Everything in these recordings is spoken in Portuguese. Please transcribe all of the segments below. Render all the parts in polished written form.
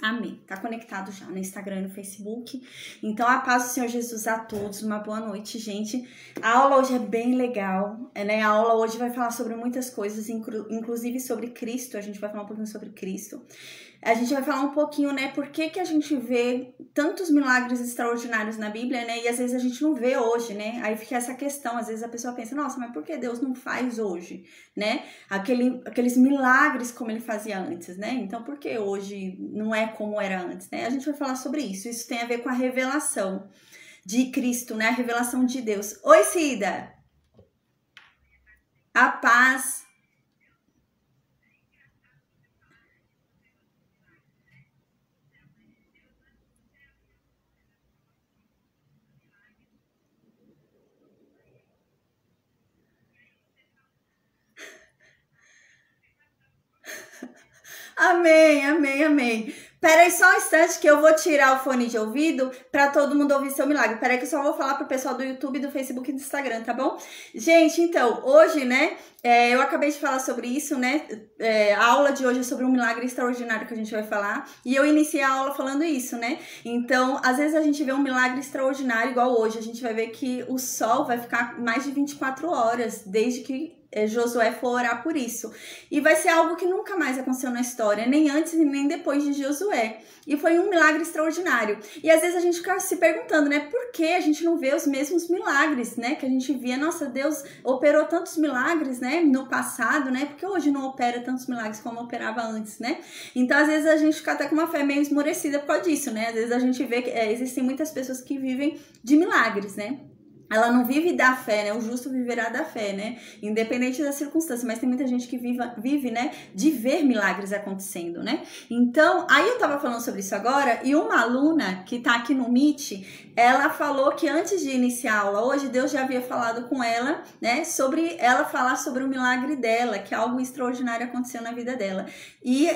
Amém. Tá conectado já no Instagram e no Facebook. Então, a paz do Senhor Jesus a todos. Uma boa noite, gente. A aula hoje é bem legal, né? A aula hoje vai falar sobre muitas coisas, inclusive sobre Cristo. A gente vai falar um pouquinho sobre Cristo. A gente vai falar um pouquinho, né, por que que a gente vê tantos milagres extraordinários na Bíblia, né, e às vezes a gente não vê hoje, né, aí fica essa questão, às vezes a pessoa pensa, nossa, mas por que Deus não faz hoje, né, aqueles milagres como ele fazia antes, né, então por que hoje não é como era antes, né, a gente vai falar sobre isso tem a ver com a revelação de Cristo, né, a revelação de Deus. Oi, Cida! A paz... Amém, amém, amém. Pera aí só um instante que eu vou tirar o fone de ouvido para todo mundo ouvir seu milagre. Pera aí que eu só vou falar pro pessoal do YouTube, do Facebook e do Instagram, tá bom? Gente, então, hoje, né, eu acabei de falar sobre isso, né, a aula de hoje é sobre um milagre extraordinário que a gente vai falar, e eu iniciei a aula falando isso, né? Então, às vezes a gente vê um milagre extraordinário igual hoje, a gente vai ver que o sol vai ficar mais de 24 horas, desde que Josué for orar por isso. E vai ser algo que nunca mais aconteceu na história, nem antes e nem depois de Josué. E foi um milagre extraordinário. E às vezes a gente fica se perguntando, né, por que a gente não vê os mesmos milagres, né, que a gente via, nossa, Deus operou tantos milagres, né, no passado, né, porque hoje não opera tantos milagres como operava antes, né? Então às vezes a gente fica até com uma fé meio esmorecida por causa disso, né? Às vezes a gente vê que existem muitas pessoas que vivem de milagres, né? Ela não vive da fé, né? O justo viverá da fé, né? Independente da circunstância. Mas tem muita gente que vive, né? De ver milagres acontecendo, né? Então, aí eu tava falando sobre isso agora e uma aluna que tá aqui no Meet, ela falou que antes de iniciar a aula hoje, Deus já havia falado com ela, né? Sobre ela falar sobre o milagre dela, que algo extraordinário aconteceu na vida dela. E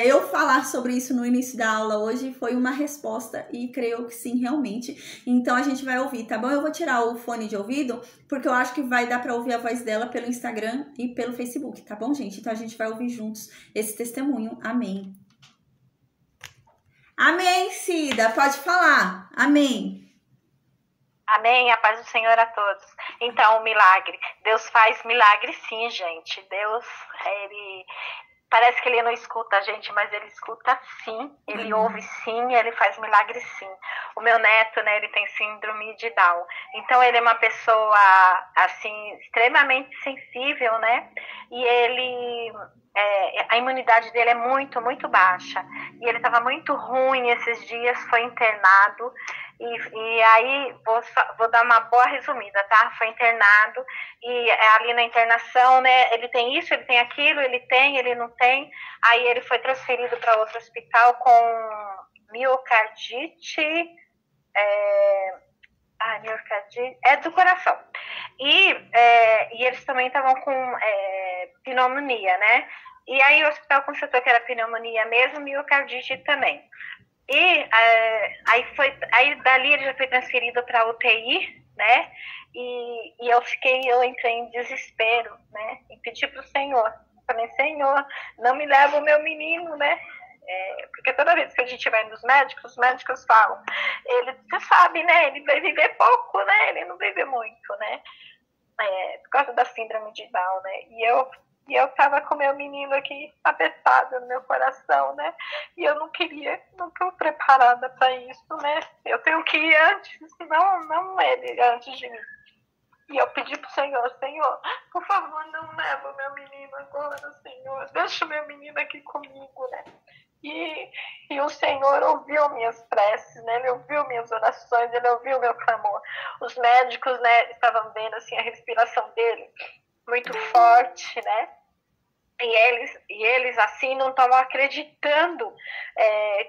eu falar sobre isso no início da aula hoje foi uma resposta e creio que sim, realmente. Então, a gente vai ouvir, tá bom? Eu vou tirar o fone de ouvido, porque eu acho que vai dar para ouvir a voz dela pelo Instagram e pelo Facebook, tá bom, gente? Então a gente vai ouvir juntos esse testemunho. Amém. Amém, Cida, pode falar. Amém. Amém, a paz do Senhor a todos. Então, o milagre. Deus faz milagre sim, gente. Deus, ele... Parece que ele não escuta a gente, mas ele escuta sim, ele ouve sim, ele faz milagre sim. O meu neto, né, ele tem síndrome de Down. Então, ele é uma pessoa, assim, extremamente sensível, né? E ele... a imunidade dele é muito, muito baixa. E ele estava muito ruim esses dias, foi internado. E aí, vou dar uma boa resumida, tá? Foi internado e ali na internação, né? Ele tem isso, ele tem aquilo, ele não tem. Aí ele foi transferido para outro hospital com miocardite, miocardite, do coração. E eles também estavam com pneumonia, né? E aí o hospital constatou que era pneumonia mesmo, miocardite também. E aí dali ele já foi transferido para UTI, né? E eu entrei em desespero, né? E pedi para o Senhor. Falei, Senhor, não me leva o meu menino, né? Porque toda vez que a gente vai nos médicos, os médicos falam, você sabe, né? Ele vai viver pouco, né? Ele não vive muito, né? Por causa da síndrome de Down, né? E eu tava com meu menino aqui apertado no meu coração, né? E eu não tô preparada para isso, né? Eu tenho que ir antes, não ele antes de mim. E eu pedi pro Senhor, por favor, não leva o meu menino agora, Senhor. Deixa o meu menino aqui comigo, né? E o Senhor ouviu minhas preces, né? Ele ouviu minhas orações, ele ouviu meu clamor. Os médicos, né, estavam vendo assim a respiração dele muito forte, né? E eles assim não estavam acreditando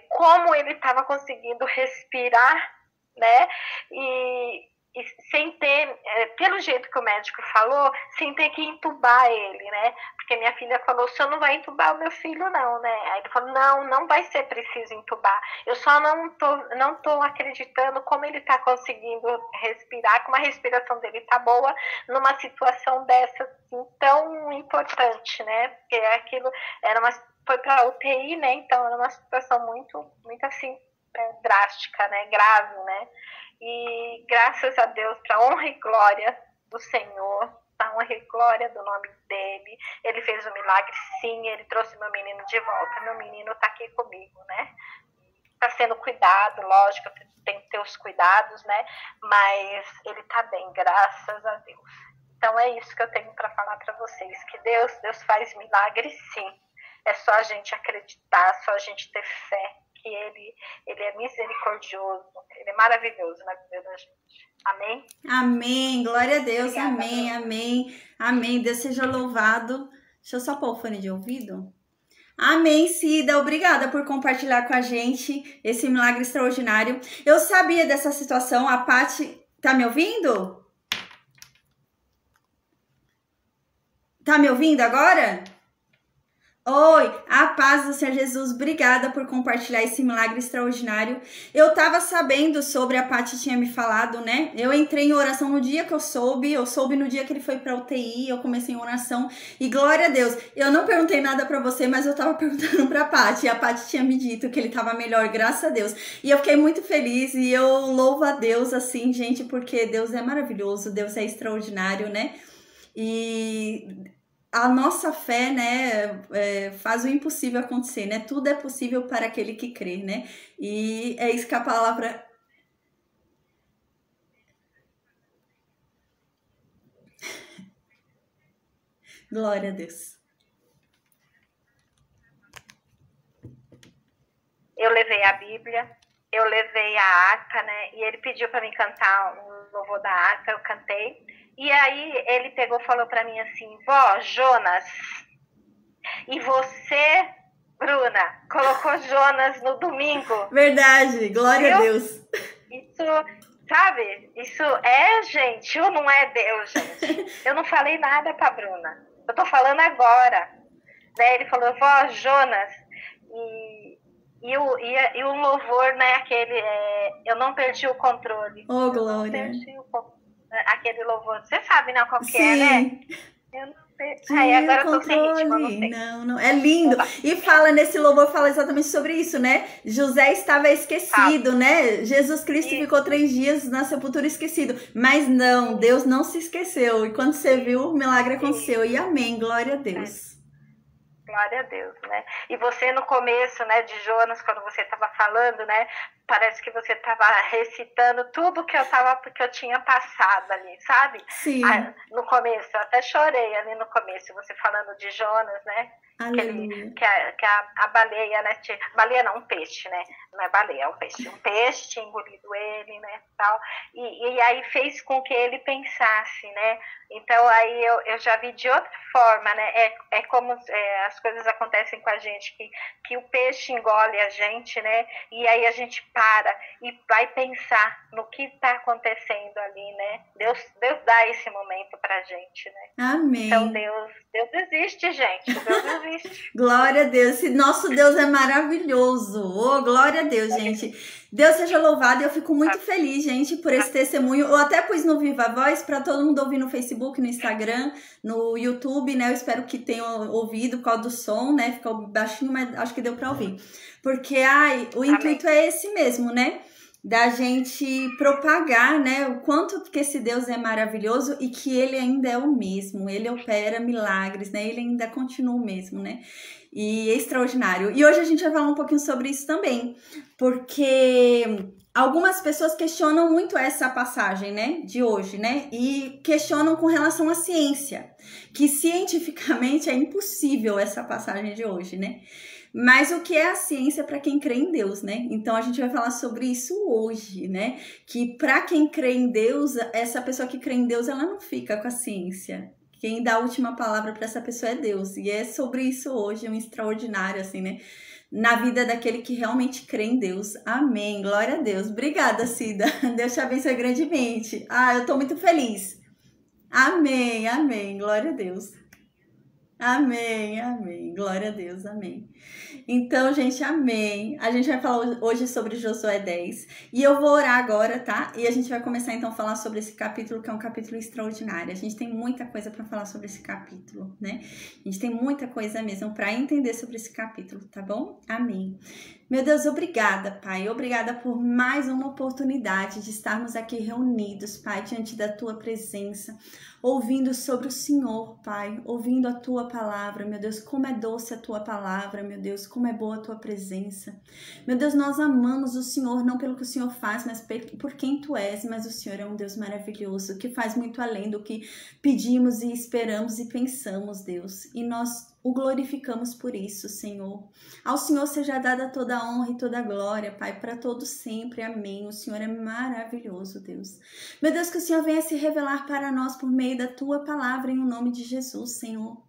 como ele estava conseguindo respirar, né? E sem ter, pelo jeito que o médico falou, sem ter que entubar ele, né? Porque minha filha falou, o senhor não vai entubar o meu filho não, né? Aí ele falou, não vai ser preciso entubar. Eu só não tô acreditando como ele tá conseguindo respirar, como a respiração dele tá boa numa situação dessa assim, tão importante, né? Porque aquilo era foi para UTI, né? Então era uma situação muito, muito assim, drástica, né? Grave, né? E graças a Deus, para honra e glória do Senhor, para honra e glória do nome dele, ele fez um milagre, sim, ele trouxe meu menino de volta. Meu menino está aqui comigo, né? Está sendo cuidado, lógico, tem que ter os cuidados, né? Mas ele está bem, graças a Deus. Então é isso que eu tenho para falar para vocês, que Deus faz milagre, sim. É só a gente acreditar, só a gente ter fé, que ele é misericordioso, ele é maravilhoso na vida da gente. Amém? Amém, glória a Deus. Obrigada, Amém, Bruno. amém, amém. Deus seja louvado. Deixa eu só pôr o fone de ouvido. Amém, Cida. Obrigada por compartilhar com a gente esse milagre extraordinário. Eu sabia dessa situação. A Paty... Tá me ouvindo? Tá me ouvindo agora? Oi, a paz do Senhor Jesus, obrigada por compartilhar esse milagre extraordinário. Eu tava sabendo sobre, a Paty tinha me falado, né? Eu entrei em oração no dia que eu soube no dia que ele foi pra UTI, eu comecei em oração e glória a Deus. Eu não perguntei nada pra você, mas eu tava perguntando pra Paty e a Paty tinha me dito que ele tava melhor, graças a Deus. E eu fiquei muito feliz e eu louvo a Deus assim, gente, porque Deus é maravilhoso, Deus é extraordinário, né? E... a nossa fé, né, faz o impossível acontecer, né? Tudo é possível para aquele que crê, né? E é isso que a palavra... Glória a Deus. Eu levei a Bíblia, eu levei a harpa, né? E ele pediu para mim cantar um louvor da harpa, eu cantei. E aí ele pegou e falou para mim assim, vó, Jonas, e você, Bruna, colocou Jonas no domingo. Verdade, glória a Deus. Isso, sabe, isso gente, ou não é Deus, gente? Eu não falei nada pra Bruna, eu tô falando agora. Né? Ele falou, vó, Jonas, e o louvor, né, aquele, eu não perdi o controle. Oh, glória. Eu não perdi o controle. Aquele louvor, você sabe, né, qual que Sim. é, né? Eu não sei. Agora eu tô sem ritmo, eu não sei. Não, é lindo. E fala, nesse louvor, fala exatamente sobre isso, né? José estava esquecido, né? Jesus Cristo ficou 3 dias na sepultura esquecido. Mas não, Deus não se esqueceu. E quando você viu, o milagre aconteceu. E amém, glória a Deus. Glória a Deus, né? E você no começo, né, de Jonas, quando você estava falando, né, parece que você estava recitando tudo que eu tinha passado ali, sabe? Sim. No começo, eu até chorei ali no começo, você falando de Jonas, né? Que a baleia, né? Baleia não, um peixe, né? Não é baleia, é um peixe. Um peixe tinha engolido ele, né? Tal. E aí fez com que ele pensasse, né? Então aí eu já vi de outra forma, né? É como as coisas acontecem com a gente, que o peixe engole a gente, né? E aí a gente para e vai pensar no que está acontecendo ali, né? Deus dá esse momento pra gente, né? Amém. Então Deus existe, gente. Deus existe. Glória a Deus. Nosso Deus é maravilhoso. Oh, glória a Deus, gente. Deus seja louvado. Eu fico muito feliz, gente, por esse testemunho. Eu até pus no Viva Voz para todo mundo ouvir no Facebook, no Instagram, no YouTube, né? Eu espero que tenham ouvido por causa do som, né? Ficou baixinho, mas acho que deu para ouvir. Porque o intuito é esse mesmo, né? Da gente propagar, né, o quanto que esse Deus é maravilhoso e que ele ainda é o mesmo, ele opera milagres, né, ele ainda continua o mesmo, né, e é extraordinário. E hoje a gente vai falar um pouquinho sobre isso também, porque algumas pessoas questionam muito essa passagem, né, de hoje, né, e questionam com relação à ciência, que cientificamente é impossível essa passagem de hoje, né. Mas o que é a ciência para quem crê em Deus, né? Então a gente vai falar sobre isso hoje, né? Que para quem crê em Deus, essa pessoa que crê em Deus, ela não fica com a ciência. Quem dá a última palavra para essa pessoa é Deus. E é sobre isso hoje, um extraordinário, assim, né? Na vida daquele que realmente crê em Deus. Amém. Glória a Deus. Obrigada, Cida. Deus te abençoe grandemente. Eu tô muito feliz. Amém, amém. Glória a Deus. Amém, amém. Glória a Deus, amém. Então, gente, amém. A gente vai falar hoje sobre Josué 10. E eu vou orar agora, tá? E a gente vai começar então a falar sobre esse capítulo, que é um capítulo extraordinário. A gente tem muita coisa para falar sobre esse capítulo, né? A gente tem muita coisa mesmo para entender sobre esse capítulo, tá bom? Amém. Meu Deus, obrigada, Pai. Obrigada por mais uma oportunidade de estarmos aqui reunidos, Pai, diante da Tua presença, ouvindo sobre o Senhor, Pai, ouvindo a Tua palavra. Meu Deus, como é doce a Tua palavra, meu Deus, como é boa a Tua presença. Meu Deus, nós amamos o Senhor, não pelo que o Senhor faz, mas por quem Tu és. Mas o Senhor é um Deus maravilhoso, que faz muito além do que pedimos e esperamos e pensamos, Deus. E nós o glorificamos por isso, Senhor. Ao Senhor seja dada toda a honra e toda a glória, Pai, para todos sempre. Amém. O Senhor é maravilhoso, Deus. Meu Deus, que o Senhor venha se revelar para nós por meio da Tua palavra, em nome de Jesus, Senhor.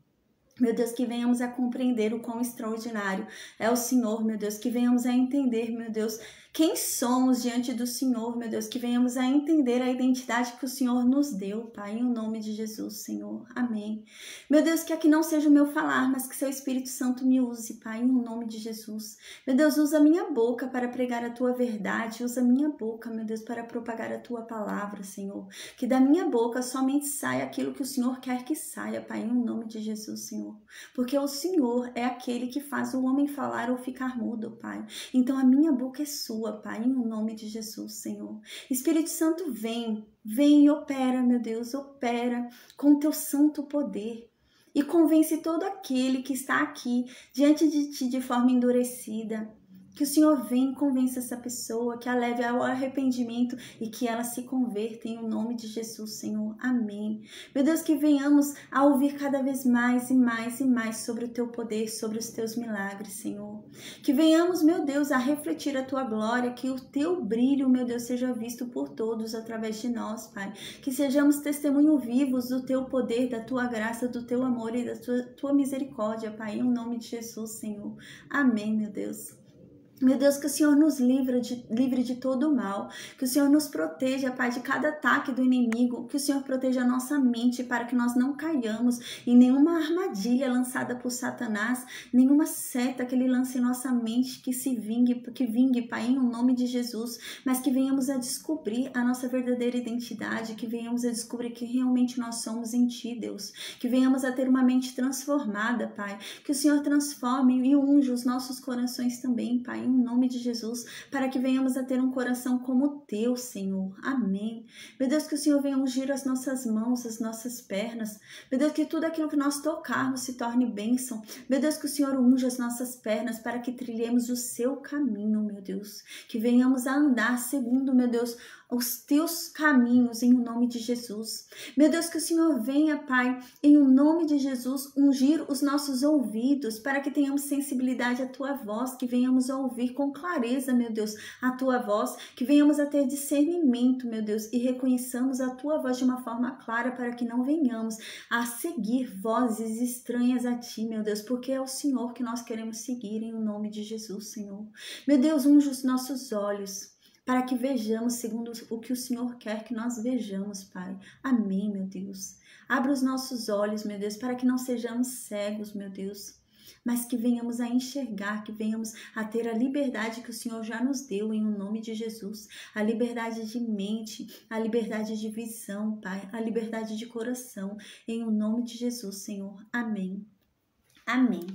Meu Deus, que venhamos a compreender o quão extraordinário é o Senhor, meu Deus, que venhamos a entender, meu Deus, quem somos diante do Senhor, meu Deus, que venhamos a entender a identidade que o Senhor nos deu, Pai, em nome de Jesus, Senhor. Amém. Meu Deus, que aqui não seja o meu falar, mas que seu Espírito Santo me use, Pai, em nome de Jesus. Meu Deus, usa a minha boca para pregar a Tua verdade, usa a minha boca, meu Deus, para propagar a Tua palavra, Senhor. Que da minha boca somente saia aquilo que o Senhor quer que saia, Pai, em nome de Jesus, Senhor. Porque o Senhor é aquele que faz o homem falar ou ficar mudo, Pai. Então a minha boca é sua, Pai, em nome de Jesus, Senhor. Espírito Santo, vem e opera, meu Deus, opera com teu santo poder. E convence todo aquele que está aqui diante de ti de forma endurecida. Que o Senhor venha e convença essa pessoa, que a leve ao arrependimento e que ela se converta em nome de Jesus, Senhor. Amém. Meu Deus, que venhamos a ouvir cada vez mais e mais e mais sobre o Teu poder, sobre os Teus milagres, Senhor. Que venhamos, meu Deus, a refletir a Tua glória, que o Teu brilho, meu Deus, seja visto por todos através de nós, Pai. Que sejamos testemunho vivos do Teu poder, da Tua graça, do Teu amor e da Tua misericórdia, Pai, em nome de Jesus, Senhor. Amém, meu Deus. Meu Deus, que o Senhor nos livre de todo o mal, que o Senhor nos proteja, Pai, de cada ataque do inimigo, que o Senhor proteja a nossa mente para que nós não caiamos em nenhuma armadilha lançada por Satanás, nenhuma seta que ele lance em nossa mente, que vingue, Pai, em nome de Jesus, mas que venhamos a descobrir a nossa verdadeira identidade, que venhamos a descobrir que realmente nós somos em Ti, Deus, que venhamos a ter uma mente transformada, Pai, que o Senhor transforme e unja os nossos corações também, Pai, em nome de Jesus, para que venhamos a ter um coração como o Teu, Senhor. Amém. Meu Deus, que o Senhor venha ungir as nossas mãos, as nossas pernas. Meu Deus, que tudo aquilo que nós tocarmos se torne bênção. Meu Deus, que o Senhor unja as nossas pernas para que trilhemos o Seu caminho, meu Deus. Que venhamos a andar segundo, meu Deus, os Teus caminhos, em nome de Jesus. Meu Deus, que o Senhor venha, Pai, em nome de Jesus, ungir os nossos ouvidos, para que tenhamos sensibilidade à Tua voz, que venhamos a ouvir com clareza, meu Deus, a Tua voz, que venhamos a ter discernimento, meu Deus, e reconheçamos a Tua voz de uma forma clara, para que não venhamos a seguir vozes estranhas a Ti, meu Deus, porque é o Senhor que nós queremos seguir, em nome de Jesus, Senhor. Meu Deus, unja os nossos olhos, para que vejamos segundo o que o Senhor quer que nós vejamos, Pai. Amém, meu Deus. Abra os nossos olhos, meu Deus, para que não sejamos cegos, meu Deus, mas que venhamos a enxergar, que venhamos a ter a liberdade que o Senhor já nos deu, em nome de Jesus. A liberdade de mente, a liberdade de visão, Pai, a liberdade de coração, em nome de Jesus, Senhor. Amém. Amém.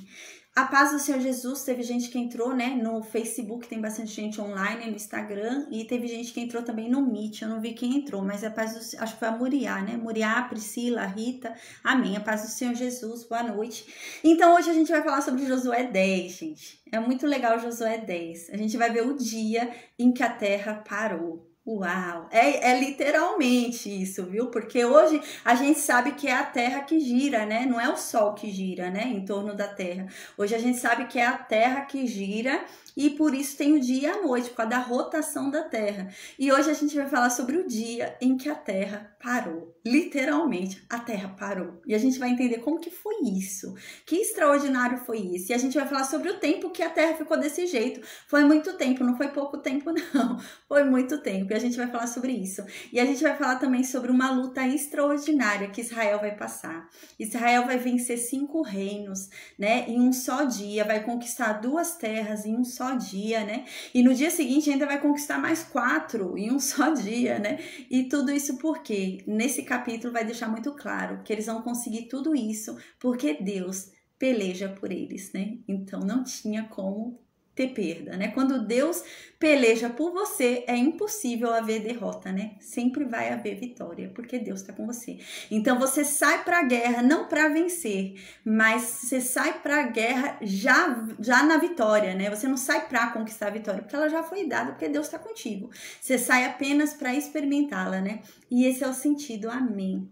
A paz do Senhor Jesus. Teve gente que entrou, né, no Facebook, tem bastante gente online, no Instagram, e teve gente que entrou também no Meet. Eu não vi quem entrou, mas a paz do, acho que foi a Muriá, né? Muriá, Priscila, Rita. Amém. A paz do Senhor Jesus. Boa noite. Então hoje a gente vai falar sobre Josué 10, gente. É muito legal Josué 10. A gente vai ver o dia em que a terra parou. Uau, é literalmente isso, viu? Porque hoje a gente sabe que é a Terra que gira, né? Não é o Sol que gira, né? Em torno da Terra. Hoje a gente sabe que é a Terra que gira e por isso tem o dia e a noite, por causa da rotação da Terra. E hoje a gente vai falar sobre o dia em que a Terra parou. Literalmente, a Terra parou. E a gente vai entender como que foi isso. Que extraordinário foi isso. E a gente vai falar sobre o tempo que a Terra ficou desse jeito. Foi muito tempo, não foi pouco tempo não. Foi muito tempo. E a gente vai falar sobre isso. E a gente vai falar também sobre uma luta extraordinária que Israel vai passar. Israel vai vencer 5 reinos, né, em um só dia. Vai conquistar 2 terras em um só dia, né? E no dia seguinte ainda vai conquistar mais 4 em um só dia, né? E tudo isso por quê? Nesse capítulo vai deixar muito claro que eles vão conseguir tudo isso porque Deus peleja por eles, né? Então não tinha como ter perda, né? Quando Deus peleja por você, é impossível haver derrota, né? Sempre vai haver vitória, porque Deus está com você. Então você sai para a guerra não para vencer, mas você sai para a guerra já na vitória, né? Você não sai para conquistar a vitória, porque ela já foi dada, porque Deus está contigo. Você sai apenas para experimentá-la, né? E esse é o sentido, amém.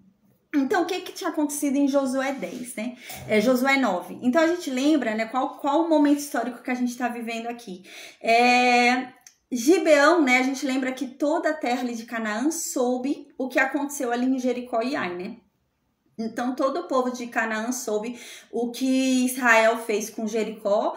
Então, o que tinha acontecido em Josué 10, né? Josué 9. Então, a gente lembra, né, qual o momento histórico que a gente está vivendo aqui. Gibeão, né, a gente lembra que toda a terra ali de Canaã soube o que aconteceu ali em Jericó e Ai, né? Então, todo o povo de Canaã soube o que Israel fez com Jericó,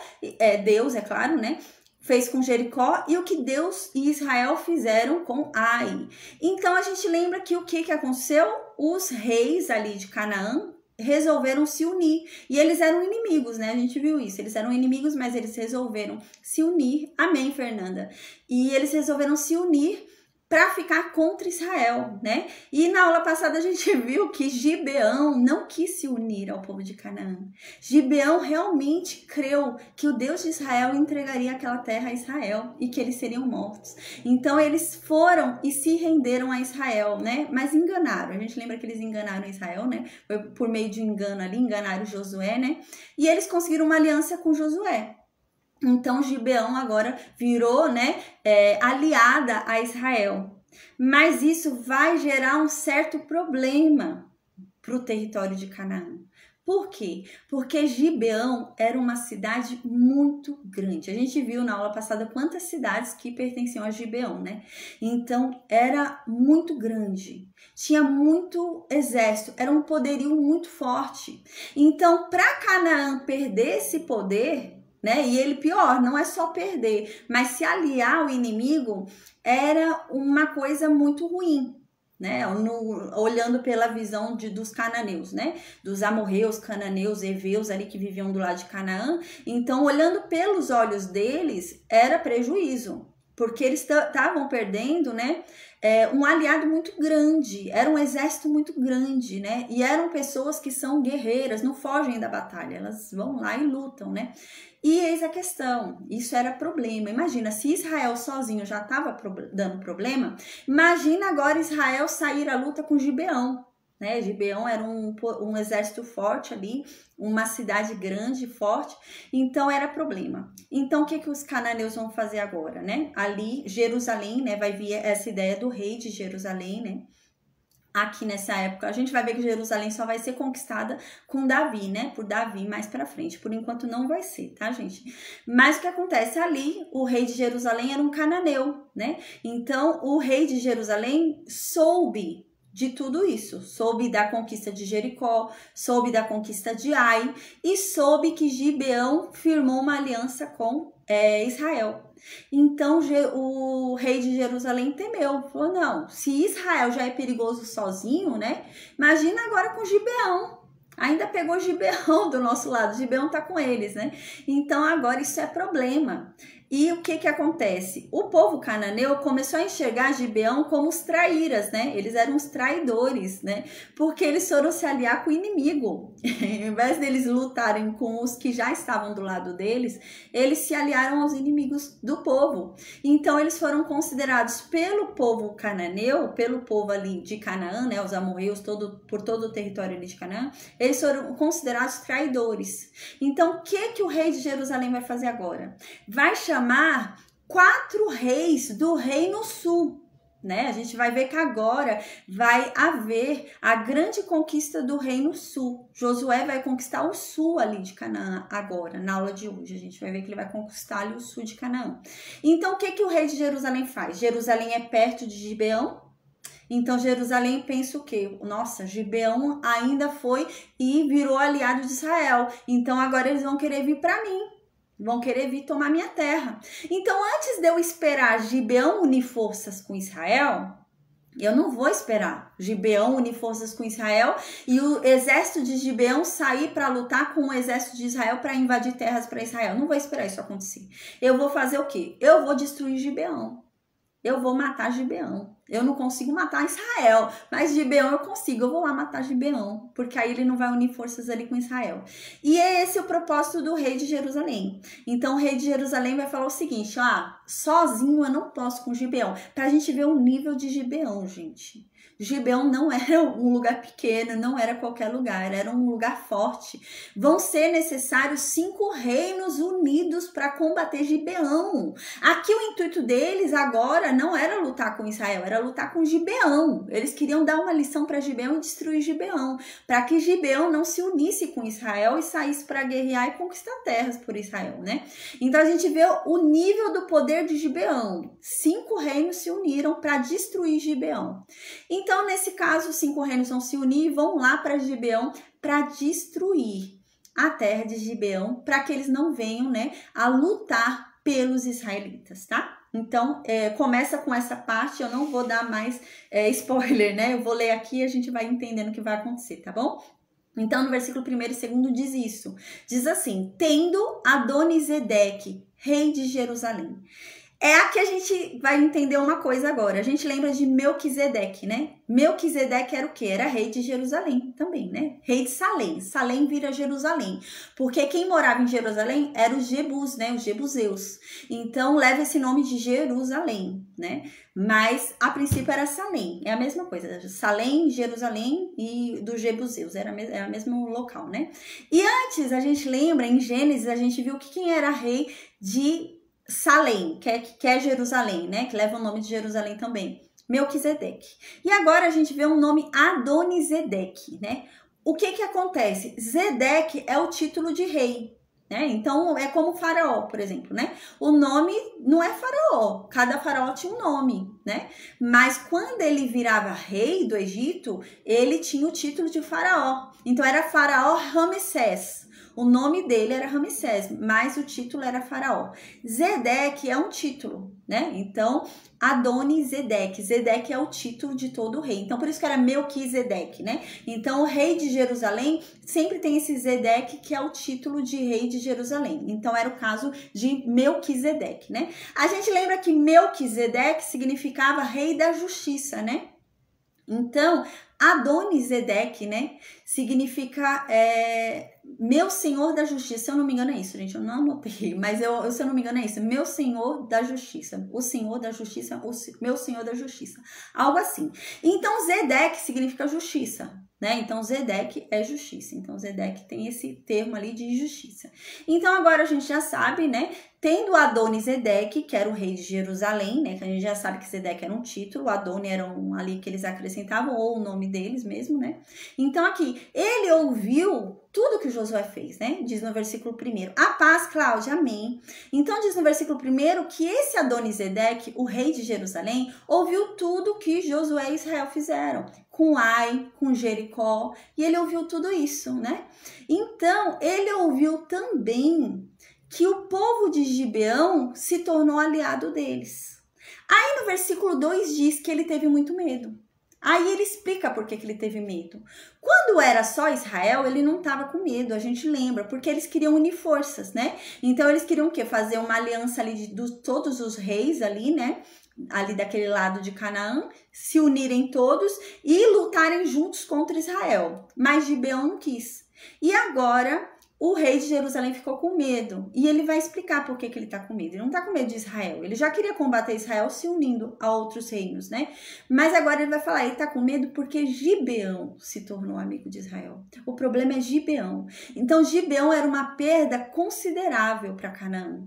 Deus, é claro, né? Fez com Jericó e o que Deus e Israel fizeram com Ai. Então, a gente lembra que o que aconteceu? Os reis ali de Canaã resolveram se unir. E eles eram inimigos, né? A gente viu isso. Eles eram inimigos, mas eles resolveram se unir. Amém, Fernanda? E eles resolveram se unir para ficar contra Israel, né? E na aula passada a gente viu que Gibeão não quis se unir ao povo de Canaã. Gibeão realmente creu que o Deus de Israel entregaria aquela terra a Israel e que eles seriam mortos. Então eles foram e se renderam a Israel, né? Mas enganaram. A gente lembra que eles enganaram Israel, né? Foi por meio de engano ali, enganaram Josué, né? E eles conseguiram uma aliança com Josué. Então, Gibeão agora virou, né, aliada a Israel. Mas isso vai gerar um certo problema para o território de Canaã. Por quê? Porque Gibeão era uma cidade muito grande. A gente viu na aula passada quantas cidades que pertenciam a Gibeão, né? Então, era muito grande. Tinha muito exército, era um poderio muito forte. Então, para Canaã perder esse poder, né? E ele, pior, não é só perder, mas se aliar ao inimigo era uma coisa muito ruim, né? Olhando pela visão dos cananeus, né? Dos amorreus, cananeus, heveus ali que viviam do lado de Canaã. Então, olhando pelos olhos deles, era prejuízo, porque eles estavam perdendo, né? Um aliado muito grande, era um exército muito grande, né? E eram pessoas que são guerreiras, não fogem da batalha, elas vão lá e lutam, né? E eis a questão, isso era problema. Imagina, se Israel sozinho já estava dando problema, imagina agora Israel sair à luta com Gibeão, né? Gibeão era um exército forte ali, uma cidade grande, forte, então era problema. Então, o que os cananeus vão fazer agora, né? Ali, Jerusalém, né? Vai vir essa ideia do rei de Jerusalém, né? Aqui nessa época, a gente vai ver que Jerusalém só vai ser conquistada com Davi, né? Por Davi mais pra frente. Por enquanto não vai ser, tá, gente? Mas o que acontece? Ali, o rei de Jerusalém era um cananeu, né? Então, o rei de Jerusalém soube de tudo isso. Soube da conquista de Jericó, soube da conquista de Ai e soube que Gibeão firmou uma aliança com Israel. Então o rei de Jerusalém temeu, falou, não, se Israel já é perigoso sozinho, né? Imagina agora com Gibeão. Ainda pegou Gibeão do nosso lado, Gibeão tá com eles, né? Então agora isso é problema. E o que acontece? O povo cananeu começou a enxergar Gibeão como os traíras, né? Eles eram os traidores, né? Porque eles foram se aliar com o inimigo. Em vez deles lutarem com os que já estavam do lado deles, eles se aliaram aos inimigos do povo. Então, eles foram considerados pelo povo cananeu, pelo povo ali de Canaã, né? Os amorreus, por todo o território ali de Canaã, eles foram considerados traidores. Então, o que o rei de Jerusalém vai fazer agora? Vai chamar 4 reis do reino sul. né? A gente vai ver que agora vai haver a grande conquista do Reino Sul. Josué vai conquistar o sul ali de Canaã agora, na aula de hoje. A gente vai ver que ele vai conquistar ali o sul de Canaã. Então, o que o rei de Jerusalém faz? Jerusalém é perto de Gibeão. Então, Jerusalém pensa o quê? Nossa, Gibeão ainda foi e virou aliado de Israel. Então, agora eles vão querer vir para mim. Vão querer vir tomar minha terra. Então, antes de eu esperar Gibeão unir forças com Israel, eu não vou esperar Gibeão unir forças com Israel e o exército de Gibeão sair para lutar com o exército de Israel para invadir terras para Israel. Não vou esperar isso acontecer. Eu vou fazer o quê? Eu vou destruir Gibeão. Eu vou matar Gibeão. Eu não consigo matar Israel, mas Gibeão eu consigo. Eu vou lá matar Gibeão, porque aí ele não vai unir forças ali com Israel. E é esse o propósito do rei de Jerusalém. Então o rei de Jerusalém vai falar o seguinte, sozinho eu não posso com Gibeão. Pra gente ver o nível de Gibeão, gente. Gibeão não era um lugar pequeno, não era qualquer lugar, era um lugar forte. Vão ser necessários 5 reinos unidos para combater Gibeão. Aqui o intuito deles agora não era lutar com Israel, era lutar com Gibeão. Eles queriam dar uma lição para Gibeão e destruir Gibeão, para que Gibeão não se unisse com Israel e saísse para guerrear e conquistar terras por Israel, né? Então a gente vê o nível do poder de Gibeão. 5 reinos se uniram para destruir Gibeão. Então, nesse caso, os 5 reinos vão se unir e vão lá para Gibeão para destruir a terra de Gibeão, para que eles não venham, né, a lutar pelos israelitas, tá? Então, começa com essa parte, eu não vou dar mais spoiler, né? Eu vou ler aqui e a gente vai entendendo o que vai acontecer, tá bom? Então, no versículo 1º e 2º diz isso. Diz assim, tendo Adonisedeque, rei de Jerusalém. É aqui a gente vai entender uma coisa agora. A gente lembra de Melquisedeque, né? Melquisedeque era o quê? Era rei de Jerusalém também, né? Rei de Salém. Salém vira Jerusalém. Porque quem morava em Jerusalém era os Jebus, né? Os Jebuseus. Então, leva esse nome de Jerusalém, né? Mas, a princípio, era Salém. É a mesma coisa. Salém, Jerusalém e dos Jebuseus. Era o mesmo local, né? E antes, a gente lembra, em Gênesis, a gente viu que quem era rei de Salém, que é Jerusalém, né? Que leva o nome de Jerusalém também. Melquisedeque. E agora a gente vê o nome Adonisedeque, né? O que acontece? Zedeque é o título de rei, né? Então é como faraó, por exemplo, né? O nome não é faraó, cada faraó tinha um nome, né? Mas quando ele virava rei do Egito, ele tinha o título de faraó. Então era faraó Ramsés. O nome dele era Ramsés, mas o título era faraó. Zedeque é um título, né? Então, Adonisedeque. Zedeque é o título de todo o rei. Então, por isso que era Melquisedeque, né? Então, o rei de Jerusalém sempre tem esse Zedeque, que é o título de rei de Jerusalém. Então, era o caso de Melquisedeque, né? A gente lembra que Melquisedeque significava rei da justiça, né? Então, Adonisedeque, né, significa meu senhor da justiça. Se eu não me engano é isso, gente, eu não anotei, mas se eu não me engano é isso, meu senhor da justiça, o senhor da justiça, meu senhor da justiça, algo assim. Então, Zedeque significa justiça, né? Então, Zedeque é justiça. Então, Zedeque tem esse termo ali de justiça. Então, agora a gente já sabe, né? Tendo Adonisedeque, que era o rei de Jerusalém, né? Que a gente já sabe que Zedeque era um título, Adoni era um ali que eles acrescentavam, ou o nome deles mesmo, né? Então, aqui, ele ouviu tudo que Josué fez, né? Diz no versículo 1. A paz, Cláudia, amém. Então, diz no versículo 1 que esse Adonisedeque, o rei de Jerusalém, ouviu tudo que Josué e Israel fizeram. Com Ai, com Jericó, e ele ouviu tudo isso, né? Então, ele ouviu também que o povo de Gibeão se tornou aliado deles. Aí no versículo 2 diz que ele teve muito medo. Aí ele explica por que ele teve medo. Quando era só Israel, ele não estava com medo, a gente lembra, porque eles queriam unir forças, né? Então eles queriam o quê? Fazer uma aliança ali de todos os reis ali, né? Ali daquele lado de Canaã, se unirem todos e lutarem juntos contra Israel. Mas Gibeão não quis. E agora o rei de Jerusalém ficou com medo. E ele vai explicar por que ele está com medo. Ele não está com medo de Israel. Ele já queria combater Israel se unindo a outros reinos, né? Mas agora ele vai falar, ele está com medo porque Gibeão se tornou amigo de Israel. O problema é Gibeão. Então, Gibeão era uma perda considerável para Canaã.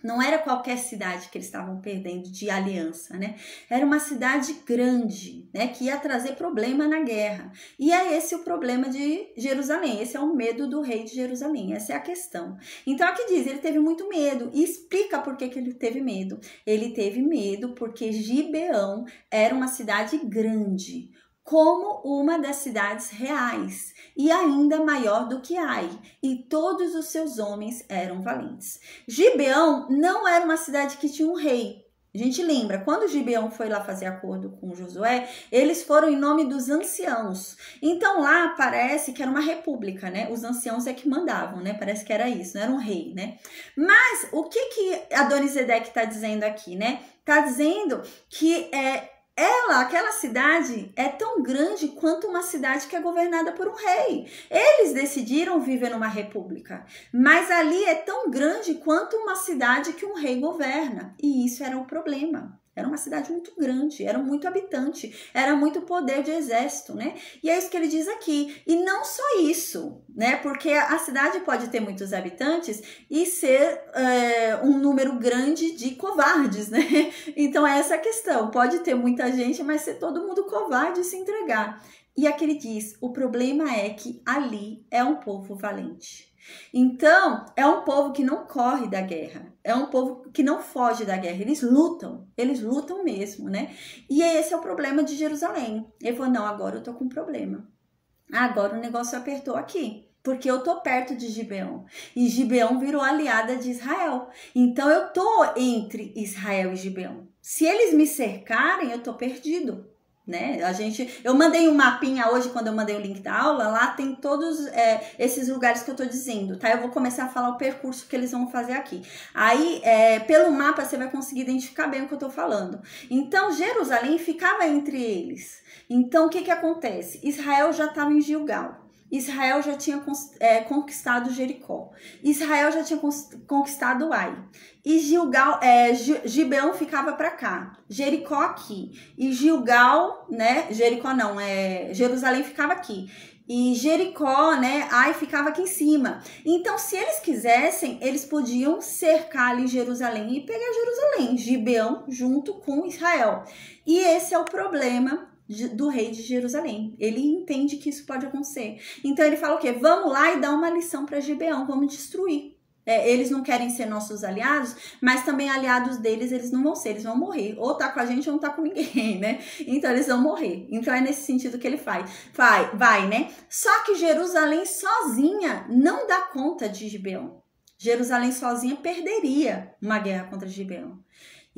Não era qualquer cidade que eles estavam perdendo de aliança, né? Era uma cidade grande, né? Que ia trazer problema na guerra. E é esse o problema de Jerusalém. Esse é o medo do rei de Jerusalém. Essa é a questão. Então, aqui diz, ele teve muito medo. E explica por que ele teve medo. Ele teve medo porque Gibeão era uma cidade grande, como uma das cidades reais, e ainda maior do que Ai, e todos os seus homens eram valentes. Gibeão não era uma cidade que tinha um rei. A gente lembra, quando Gibeão foi lá fazer acordo com Josué, eles foram em nome dos anciãos. Então lá parece que era uma república, né? Os anciãos é que mandavam, né? Parece que era isso, não era um rei, né? Mas o que Adonisedeque está dizendo aqui, né? Está dizendo que aquela cidade é tão grande quanto uma cidade que é governada por um rei. Eles decidiram viver numa república, mas ali é tão grande quanto uma cidade que um rei governa. E isso era o problema. Era uma cidade muito grande, era muito habitante, era muito poder de exército, né? E é isso que ele diz aqui. E não só isso, né? Porque a cidade pode ter muitos habitantes e ser um número grande de covardes, né? Então é essa a questão. Pode ter muita gente, mas ser todo mundo covarde e se entregar. E aqui ele diz, o problema é que ali é um povo valente. Então, é um povo que não corre da guerra, é um povo que não foge da guerra, eles lutam mesmo, né? E esse é o problema de Jerusalém. Ele falou, não, agora eu tô com um problema. Agora o negócio apertou aqui, porque eu tô perto de Gibeão, e Gibeão virou aliada de Israel. Então, eu tô entre Israel e Gibeão. Se eles me cercarem, eu tô perdido. Né? Eu mandei um mapinha hoje, quando eu mandei o link da aula, lá tem todos esses lugares que eu tô dizendo, tá? Eu vou começar a falar o percurso que eles vão fazer aqui. Aí, pelo mapa, você vai conseguir identificar bem o que eu tô falando. Então, Jerusalém ficava entre eles. Então, o que acontece? Israel já estava em Gilgal. Israel já tinha conquistado Jericó. Israel já tinha conquistado Ai. E Gibeão ficava para cá. Jericó aqui. E Gilgal, né? Jericó não, Jerusalém ficava aqui. E Jericó, né? Ai ficava aqui em cima. Então, se eles quisessem, eles podiam cercar ali Jerusalém e pegar Jerusalém. Gibeão junto com Israel. E esse é o problema do rei de Jerusalém. Ele entende que isso pode acontecer. Então ele fala o quê? Vamos lá e dar uma lição para Gibeão, vamos destruir. Eles não querem ser nossos aliados, mas também aliados deles eles não vão ser, eles vão morrer. Ou tá com a gente ou não tá com ninguém, né? Então eles vão morrer. Então é nesse sentido que ele vai, né? Só que Jerusalém sozinha não dá conta de Gibeão. Jerusalém sozinha perderia uma guerra contra Gibeão.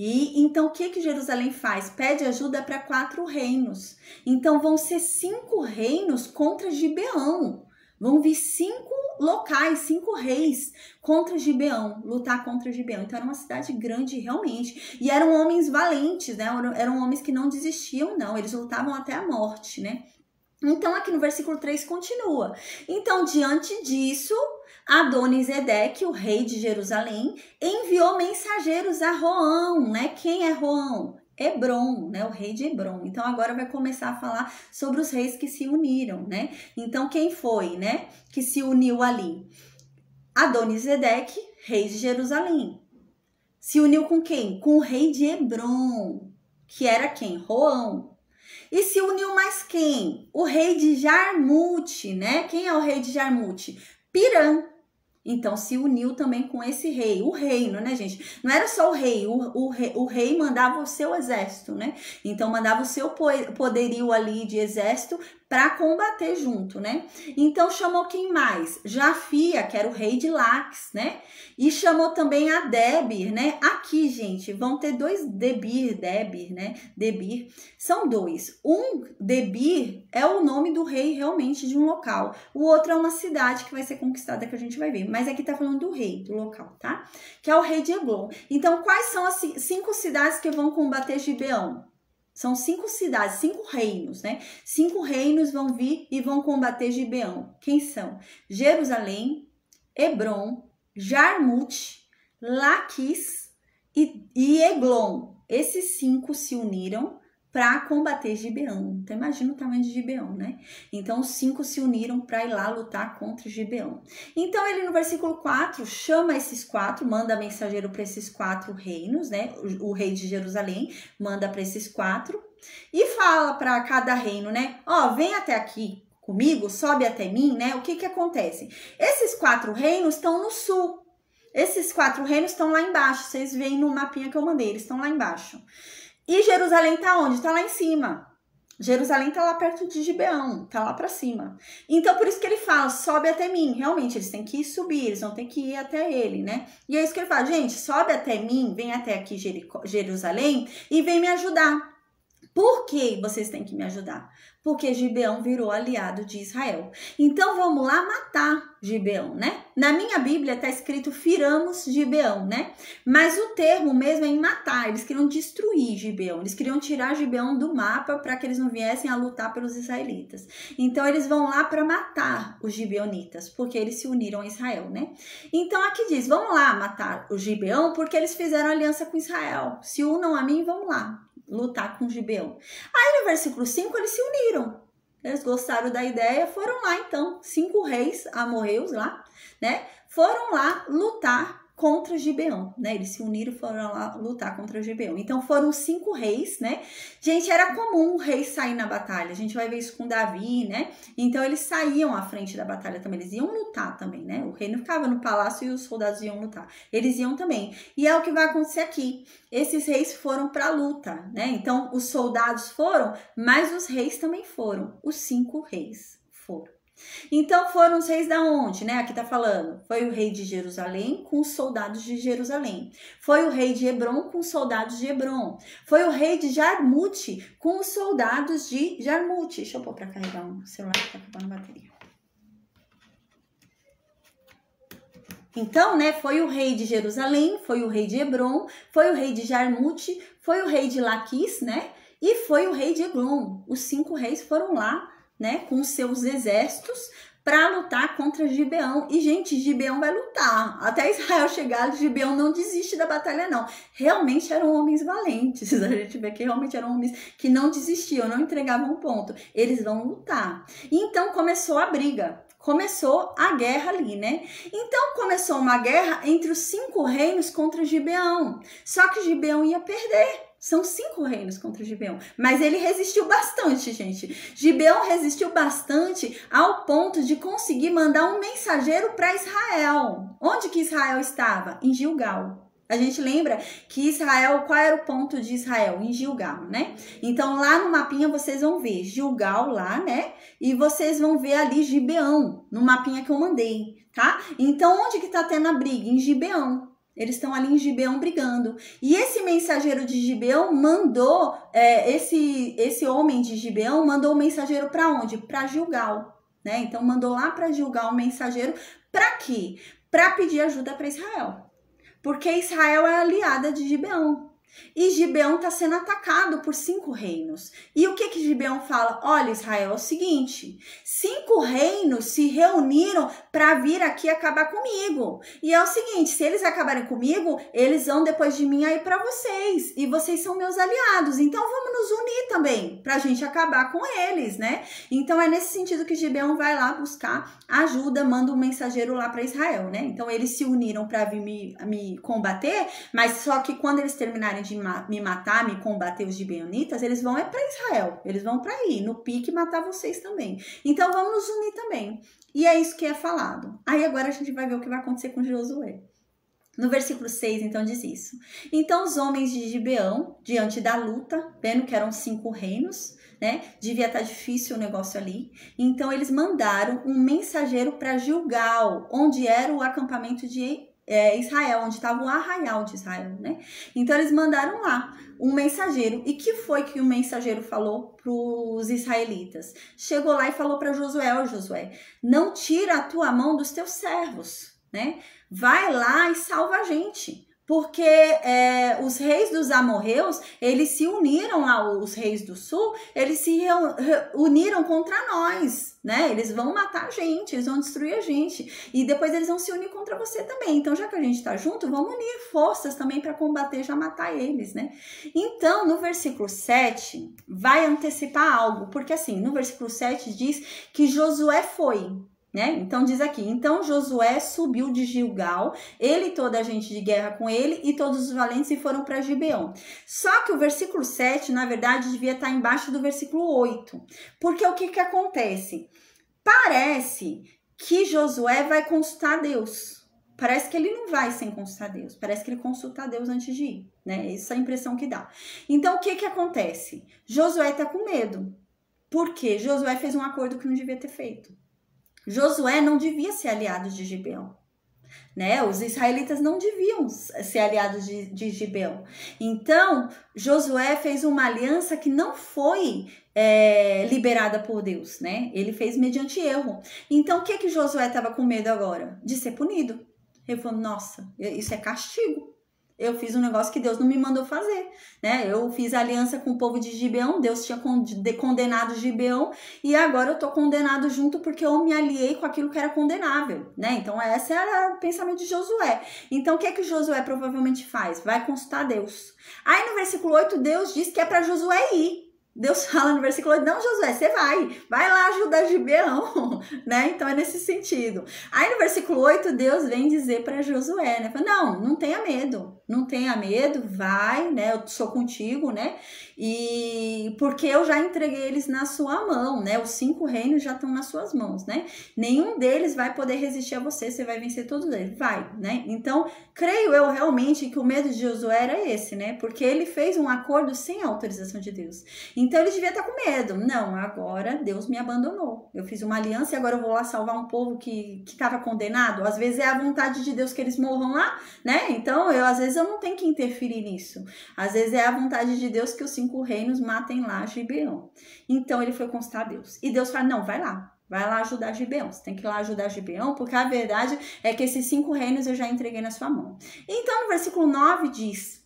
E então o que Jerusalém faz? Pede ajuda para 4 reinos. Então vão ser 5 reinos contra Gibeão. Vão vir 5 locais, 5 reis contra Gibeão, lutar contra Gibeão. Então era uma cidade grande realmente. E eram homens valentes, né? Eram homens que não desistiam, não. Eles lutavam até a morte, né? Então aqui no versículo 3 continua. Então diante disso, Adonisedeque, o rei de Jerusalém, enviou mensageiros a Roão, né? Quem é Roão? Hebron, né? O rei de Hebron. Então agora vai começar a falar sobre os reis que se uniram, né? Então quem foi, né? Que se uniu ali? Adonisedeque, rei de Jerusalém. Se uniu com quem? Com o rei de Hebron, que era quem? Roão. E se uniu mais quem? O rei de Jarmute, né? Quem é o rei de Jarmute? Pirã. Então, se uniu também com esse rei, o reino, né, gente? Não era só o rei mandava o seu exército, né? Então, mandava o seu poderio ali de exército para combater junto, né? Então, chamou quem mais? Jafia, que era o rei de Laques, né? E chamou também a Debir, né? Aqui, gente, vão ter 2 Debir, né? Debir, são 2. Um, Debir, é o nome do rei realmente de um local. O outro é uma cidade que vai ser conquistada, que a gente vai ver. Mas aqui tá falando do rei, do local, tá? Que é o rei de Eglon. Então, quais são as 5 cidades que vão combater Gibeão? São 5 cidades, 5 reinos, né? 5 reinos vão vir e vão combater Gibeão. Quem são? Jerusalém, Hebron, Jarmute, Laquis e Eglon. Esses 5 se uniram para combater Gibeão. Então imagina o tamanho de Gibeão, né? Então os 5 se uniram para ir lá lutar contra Gibeão. Então ele no versículo 4 chama esses 4, manda mensageiro para esses 4 reinos, né? O rei de Jerusalém manda para esses 4 e fala para cada reino, né? Ó, vem até aqui comigo, sobe até mim, né? O que que acontece? Esses 4 reinos estão no sul. Esses 4 reinos estão lá embaixo. Vocês veem no mapinha que eu mandei, eles estão lá embaixo. E Jerusalém tá onde? Tá lá em cima. Jerusalém tá lá perto de Gibeão, tá lá pra cima. Então, por isso que ele fala, sobe até mim. Realmente, eles têm que subir, eles vão ter que ir até ele, né? E é isso que ele fala, gente, sobe até mim, vem até aqui Jerusalém e vem me ajudar. Por que vocês têm que me ajudar? Porque Gibeão virou aliado de Israel. Então vamos lá matar Gibeão, né? Na minha Bíblia está escrito firamos Gibeão, né? Mas o termo mesmo é em matar. Eles queriam destruir Gibeão. Eles queriam tirar Gibeão do mapa para que eles não viessem a lutar pelos israelitas. Então eles vão lá para matar os gibeonitas, porque eles se uniram a Israel, né? Então aqui diz, vamos lá matar o Gibeão porque eles fizeram aliança com Israel. Se unam a mim, vamos lá lutar com Gibeão. Aí no versículo 5 eles se uniram. Eles gostaram da ideia, foram lá então, 5 reis amorreus lá, né? Foram lá lutar contra Gibeão, né? Eles se uniram e foram lá lutar contra Gibeão. Então foram 5 reis, né? Gente, era comum o rei sair na batalha. A gente vai ver isso com Davi, né? Então eles saíam à frente da batalha também. Eles iam lutar também, né? O rei não ficava no palácio e os soldados iam lutar. Eles iam também. E é o que vai acontecer aqui. Esses reis foram para a luta, né? Então os soldados foram, mas os reis também foram. Os 5 reis foram. Então foram os reis da onde, né? Aqui tá falando, foi o rei de Jerusalém com os soldados de Jerusalém. Foi o rei de Hebron com os soldados de Hebron. Foi o rei de Jarmute com os soldados de Jarmute. Deixa eu pôr para carregar um celular que tá acabando a bateria. Então, né, foi o rei de Jerusalém, foi o rei de Hebron, foi o rei de Jarmute, foi o rei de Laquis, né? E foi o rei de Eglon. Os 5 reis foram lá, né, com seus exércitos para lutar contra Gibeão. E, gente, Gibeão vai lutar. Até Israel chegar, Gibeão não desiste da batalha, não. Realmente eram homens valentes. A gente vê que realmente eram homens que não desistiam, não entregavam ponto. Eles vão lutar. E então começou a briga. Começou a guerra ali, né? Então começou uma guerra entre os 5 reinos contra Gibeão. Só que Gibeão ia perder. São 5 reinos contra Gibeão. Mas ele resistiu bastante, gente. Gibeão resistiu bastante ao ponto de conseguir mandar um mensageiro para Israel. Onde que Israel estava? Em Gilgal. A gente lembra que Israel, qual era o ponto de Israel? Em Gilgal, né? Então lá no mapinha vocês vão ver Gilgal lá, né? E vocês vão ver ali Gibeão, no mapinha que eu mandei, tá? Então onde que tá tendo a briga? Em Gibeão. Eles estão ali em Gibeão brigando. E esse mensageiro de Gibeão mandou, esse homem de Gibeão mandou o mensageiro para onde? Para Gilgal, né? Então mandou lá para Gilgal o mensageiro para quê? Para pedir ajuda para Israel. Porque Israel é aliada de Gibeão. E Gibeão está sendo atacado por 5 reinos. E o que Gibeão fala? Olha, Israel, é o seguinte, 5 reinos se reuniram para vir aqui acabar comigo. E é o seguinte, se eles acabarem comigo, eles vão depois de mim aí para vocês. E vocês são meus aliados. Então vamos nos unir também, para a gente acabar com eles, né? Então é nesse sentido que Gibeão vai lá buscar ajuda, manda um mensageiro lá para Israel, né? Então eles se uniram para vir me combater, mas só que quando eles terminarem de me matar, me combater os gibeonitas, eles vão para Israel, eles vão para aí, no pique matar vocês também. Então vamos nos unir também. E é isso que é falado. Aí agora a gente vai ver o que vai acontecer com Josué. No versículo 6, então, diz isso. Então os homens de Gibeão, diante da luta, vendo que eram 5 reinos, né? Devia estar difícil o negócio ali. Então eles mandaram um mensageiro para Gilgal, onde era o acampamento de Israel, onde estava o arraial de Israel, né? Então eles mandaram lá um mensageiro. E que foi que o mensageiro falou para os israelitas? Chegou lá e falou para Josué: ó, Josué, não tira a tua mão dos teus servos, né? Vai lá e salva a gente. porque os reis dos amorreus, eles se uniram aos reis do sul, eles se uniram contra nós, né? Eles vão matar a gente, eles vão destruir a gente, e depois eles vão se unir contra você também. Então, já que a gente tá junto, vamos unir forças também para combater, já matar eles, né? Então, no versículo 7, vai antecipar algo, porque assim, no versículo 7 diz que Josué foi, né? Então diz aqui, então Josué subiu de Gilgal, ele e toda a gente de guerra com ele e todos os valentes, e foram para Gibeão. Só que o versículo 7, na verdade, devia estar embaixo do versículo 8, porque o que acontece? Parece que Josué vai consultar Deus. Parece que ele não vai sem consultar Deus. Parece que ele consulta Deus antes de ir, né? Essa é a impressão que dá. Então, o que acontece? Josué tá com medo. Por quê? Josué fez um acordo que não devia ter feito. Josué não devia ser aliado de Gibeão, né? Os israelitas não deviam ser aliados de Gibeão. Então, Josué fez uma aliança que não foi liberada por Deus, né? Ele fez mediante erro. Então, o que Josué estava com medo agora? De ser punido. Ele falou, nossa, isso é castigo. Eu fiz um negócio que Deus não me mandou fazer, né? Eu fiz aliança com o povo de Gibeão, Deus tinha condenado Gibeão, e agora eu tô condenado junto porque eu me aliei com aquilo que era condenável, né? Então, esse era o pensamento de Josué. Então, o que Josué provavelmente faz? Vai consultar Deus. Aí, no versículo 8, Deus diz que é para Josué ir. Deus fala no versículo 8, não, Josué, você vai lá ajudar Gibeão, né? Então é nesse sentido. Aí no versículo 8, Deus vem dizer para Josué, né? Fala, não tenha medo, vai, né? Eu sou contigo, né? E porque eu já entreguei eles na sua mão, né? Os 5 reinos já estão nas suas mãos, né? Nenhum deles vai poder resistir a você vai vencer todos eles, vai, né? Então, creio eu realmente que o medo de Josué era esse, né? Porque ele fez um acordo sem a autorização de Deus. Então, ele devia estar com medo. Não, agora Deus me abandonou. Eu fiz uma aliança e agora eu vou lá salvar um povo que estava condenado. Às vezes é a vontade de Deus que eles morram lá, né? Então, às vezes eu não tenho que interferir nisso. Às vezes é a vontade de Deus que os 5 reinos matem lá Gibeão. Então, ele foi consultar Deus. E Deus fala, não, vai lá ajudar Gibeão. Você tem que ir lá ajudar Gibeão, porque a verdade é que esses 5 reinos eu já entreguei na sua mão. Então, no versículo 9 diz,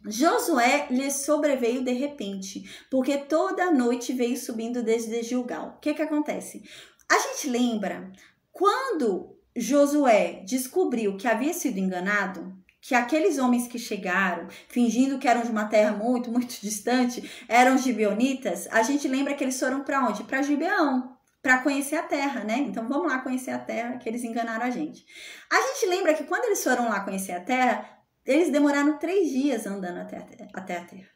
Josué lhe sobreveio de repente, porque toda a noite veio subindo desde Gilgal. O que acontece? A gente lembra, quando Josué descobriu que havia sido enganado, que aqueles homens que chegaram, fingindo que eram de uma terra muito, muito distante, eram gibeonitas, a gente lembra que eles foram para onde? Para Gibeão, para conhecer a terra, né? Então vamos lá conhecer a terra, que eles enganaram a gente. A gente lembra que quando eles foram lá conhecer a terra, eles demoraram 3 dias andando até a terra.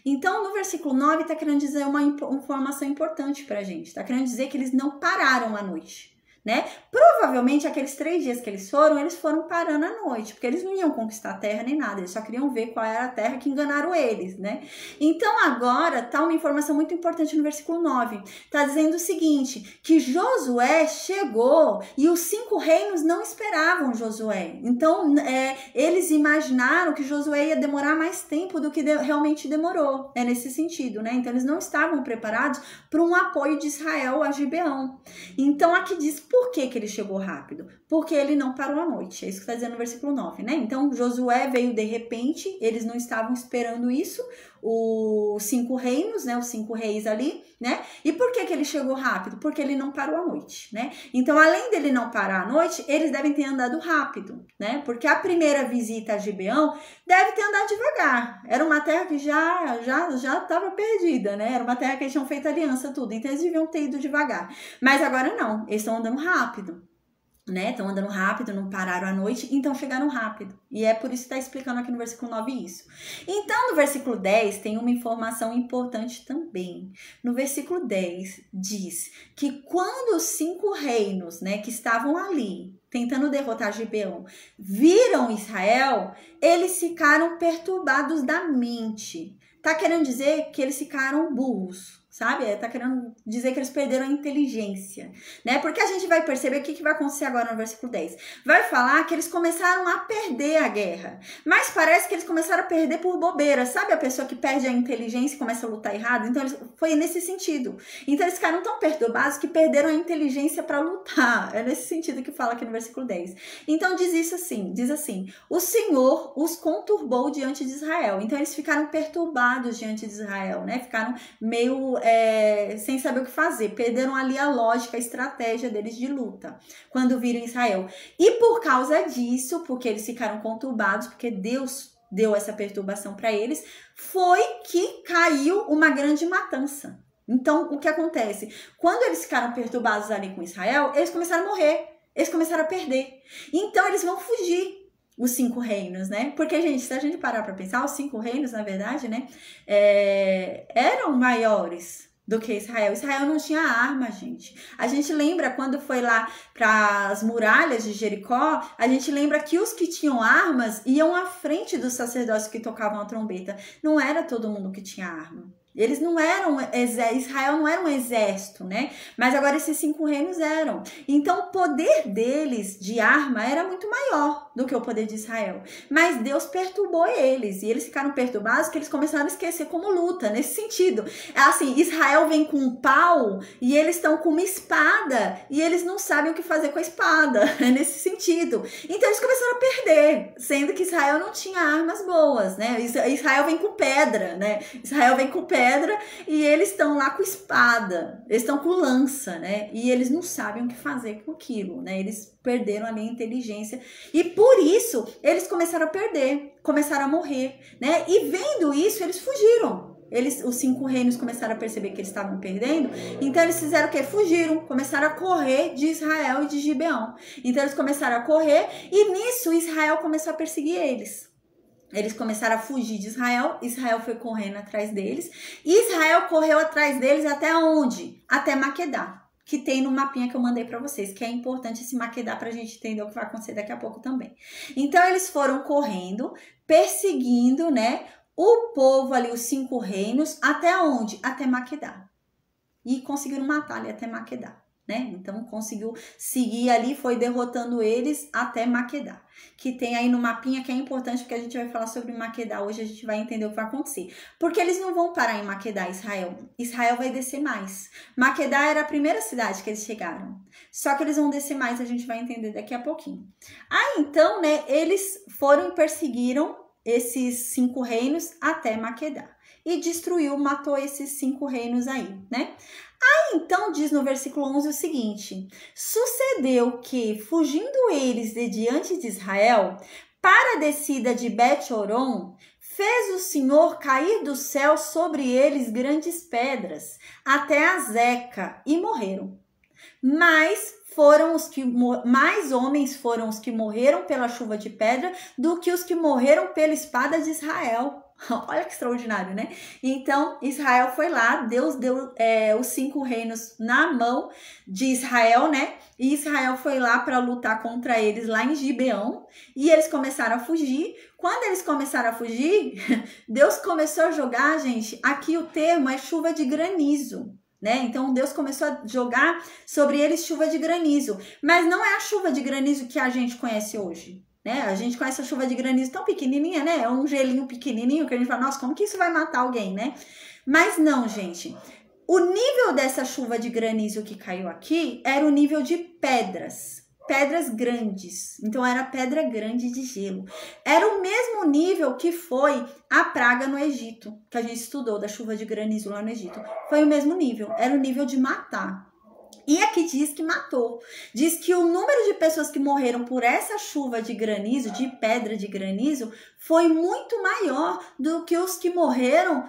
Então, no versículo 9, está querendo dizer uma informação importante para a gente. Está querendo dizer que eles não pararam à noite, né? Provavelmente, aqueles 3 dias que eles foram parando à noite, porque eles não iam conquistar a terra nem nada, eles só queriam ver qual era a terra que enganaram eles, né? Então, agora, tá uma informação muito importante no versículo 9. Tá dizendo o seguinte, que Josué chegou e os 5 reinos não esperavam Josué. Então, eles imaginaram que Josué ia demorar mais tempo do que realmente demorou. É nesse sentido, né? Então, eles não estavam preparados para um apoio de Israel a Gibeão. Então, aqui diz, por que ele chegou rápido? Porque ele não parou à noite. É isso que está dizendo no versículo 9, né? Então, Josué veio de repente, eles não estavam esperando isso, os 5 reinos, né? Os 5 reis ali, né? E por que ele chegou rápido? Porque ele não parou à noite, né? Então, além dele não parar à noite, eles devem ter andado rápido, né? Porque a primeira visita a Gibeão deve ter andado devagar. Era uma terra que já estava perdida, né? Era uma terra que eles tinham feito aliança, tudo. Então, eles deviam ter ido devagar. Mas agora não, eles estão andando rápido, né? Estão andando rápido, não pararam à noite, então chegaram rápido. E é por isso que está explicando aqui no versículo 9 isso. Então, no versículo 10 tem uma informação importante também. No versículo 10 diz que quando os 5 reinos, né, que estavam ali, tentando derrotar Gibeão, viram Israel, eles ficaram perturbados da mente. Tá querendo dizer que eles ficaram burros, sabe? Tá querendo dizer que eles perderam a inteligência, né? Porque a gente vai perceber o que vai acontecer agora no versículo 10. Vai falar que eles começaram a perder a guerra, mas parece que eles começaram a perder por bobeira, sabe? A pessoa que perde a inteligência e começa a lutar errado. Então, foi nesse sentido. Então, eles ficaram tão perturbados que perderam a inteligência para lutar. É nesse sentido que fala aqui no versículo 10. Então, diz assim, o Senhor os conturbou diante de Israel. Então, eles ficaram perturbados diante de Israel, né? Ficaram meio sem saber o que fazer, perderam ali a lógica, a estratégia deles de luta, quando viram Israel. E por causa disso, porque eles ficaram conturbados, porque Deus deu essa perturbação para eles, foi que caiu uma grande matança. Então, o que acontece? Quando eles ficaram perturbados ali com Israel, eles começaram a morrer, eles começaram a perder. Então, eles vão fugir. Os 5 reinos, né? Porque, gente, se a gente parar para pensar, os 5 reinos, na verdade, né? Eram maiores do que Israel. Israel não tinha arma, gente. A gente lembra quando foi lá para as muralhas de Jericó, a gente lembra que os que tinham armas iam à frente dos sacerdotes que tocavam a trombeta. Não era todo mundo que tinha arma. Eles não eram, Israel não era um exército, né? Mas agora esses 5 reinos eram. Então o poder deles de arma era muito maior do que o poder de Israel. Mas Deus perturbou eles. E eles ficaram perturbados porque eles começaram a esquecer como luta, nesse sentido. Assim, Israel vem com um pau e eles estão com uma espada e eles não sabem o que fazer com a espada. É nesse sentido. Então eles começaram a perder, sendo que Israel não tinha armas boas, né? Israel vem com pedra, né? Israel vem com pedra e eles estão lá com espada, eles estão com lança, né? E eles não sabem o que fazer com aquilo, né? Eles perderam ali a inteligência e por isso eles começaram a perder, começaram a morrer, né? E vendo isso, eles fugiram. Os 5 reinos começaram a perceber que eles estavam perdendo, então eles fizeram o quê? Fugiram, começaram a correr de Israel e de Gibeão. Então eles começaram a correr e nisso Israel começou a perseguir eles. Eles começaram a fugir de Israel, Israel foi correndo atrás deles, e Israel correu atrás deles até onde? Até Maquedá, que tem no mapinha que eu mandei para vocês, que é importante esse Maquedá para a gente entender o que vai acontecer daqui a pouco também. Então, eles foram correndo, perseguindo, né, o povo ali, os 5 reinos, até onde? Até Maquedá. E conseguiram matar ali até Maquedá. Né? Então conseguiu seguir ali, foi derrotando eles até Maquedá, que tem aí no mapinha, que é importante porque a gente vai falar sobre Maquedá hoje, a gente vai entender o que vai acontecer, porque eles não vão parar em Maquedá, Israel vai descer mais. Maquedá era a primeira cidade que eles chegaram, só que eles vão descer mais, a gente vai entender daqui a pouquinho. Aí então, né, eles foram e perseguiram esses 5 reinos até Maquedá e destruiu, matou esses 5 reinos aí, né? Aí, então, diz no versículo 11 o seguinte: sucedeu que, fugindo eles de diante de Israel, para a descida de Bet-Horon, fez o Senhor cair do céu sobre eles grandes pedras, até a Zeca, e morreram. Mas mais homens foram os que morreram pela chuva de pedra do que os que morreram pela espada de Israel. Olha que extraordinário, né? Então, Israel foi lá, Deus deu os 5 reinos na mão de Israel, né? E Israel foi lá para lutar contra eles lá em Gibeão. E eles começaram a fugir. Quando eles começaram a fugir, Deus começou a jogar, gente, aqui o termo é chuva de granizo. Né? Então Deus começou a jogar sobre eles chuva de granizo, mas não é a chuva de granizo que a gente conhece hoje, né? A gente conhece a chuva de granizo tão pequenininha, né? É um gelinho pequenininho que a gente fala, nossa, como que isso vai matar alguém, né? Mas não, gente. O nível dessa chuva de granizo que caiu aqui era o nível de pedras grandes. Então era pedra grande de gelo. Era o mesmo nível que foi a praga no Egito, que a gente estudou da chuva de granizo lá no Egito. Foi o mesmo nível, era o nível de matar. E aqui diz que matou. Diz que o número de pessoas que morreram por essa chuva de granizo, de pedra de granizo, foi muito maior do que os que morreram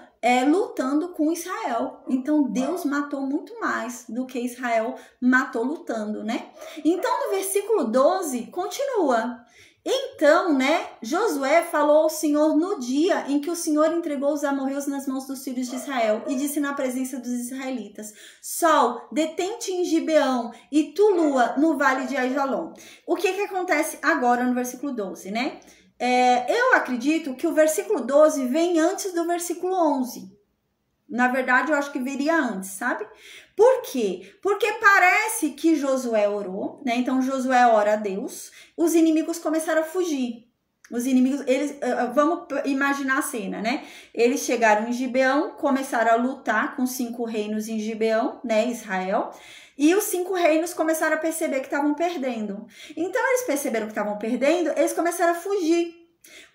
lutando com Israel. Então Deus matou muito mais do que Israel matou lutando, né? Então no versículo 12 continua: então, né, Josué falou ao Senhor no dia em que o Senhor entregou os amorreus nas mãos dos filhos de Israel e disse na presença dos israelitas: Sol, detente em Gibeão e tu, lua, no vale de Aijalon. O que acontece agora no versículo 12, né? Eu acredito que o versículo 12 vem antes do versículo 11. Na verdade, eu acho que viria antes, sabe? Por quê? Porque parece que Josué orou, né? Então, Josué ora a Deus, os inimigos começaram a fugir. Os inimigos, vamos imaginar a cena, né? Eles chegaram em Gibeão, começaram a lutar com 5 reinos em Gibeão, né? Israel. E os 5 reinos começaram a perceber que estavam perdendo. Então, eles perceberam que estavam perdendo, eles começaram a fugir.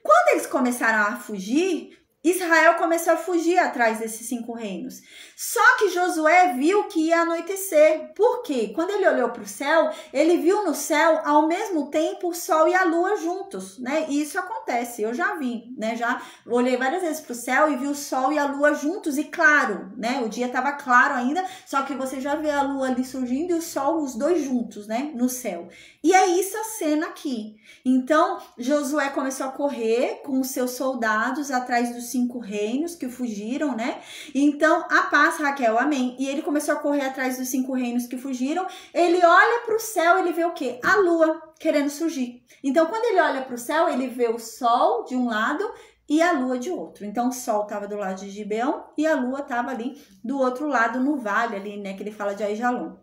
Quando eles começaram a fugir, Israel começou a fugir atrás desses 5 reinos. Só que Josué viu que ia anoitecer. Por quê? Quando ele olhou para o céu, ele viu no céu, ao mesmo tempo, o sol e a lua juntos, né? E isso acontece, eu já vi, né? Já olhei várias vezes para o céu e vi o sol e a lua juntos e claro, né? O dia estava claro ainda, só que você já vê a lua ali surgindo e o sol, os dois juntos, né? No céu. E é isso a cena aqui. Então, Josué começou a correr com os seus soldados atrás dos 5 reinos que fugiram, né? Então, a paz, Raquel, amém. E ele começou a correr atrás dos 5 reinos que fugiram. Ele olha para o céu, ele vê o quê? A lua querendo surgir. Então, quando ele olha para o céu, ele vê o sol de um lado e a lua de outro. Então, o sol estava do lado de Gibeão e a lua estava ali do outro lado, no vale ali, né? Que ele fala de Aijalon.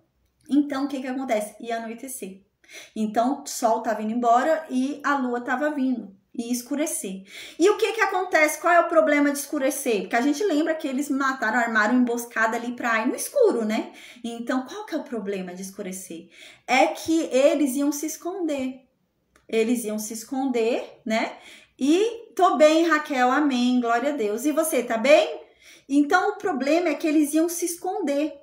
Então, o que acontece? Ia anoitecer. Então, o sol estava indo embora e a lua estava vindo. E escurecer. E o que acontece? Qual é o problema de escurecer? Porque a gente lembra que eles mataram, armaram emboscada ali para ir no escuro, né? Então, qual que é o problema de escurecer? É que eles iam se esconder. Eles iam se esconder, né? E tô bem, Raquel, amém, glória a Deus. E você, tá bem? Então, o problema é que eles iam se esconder.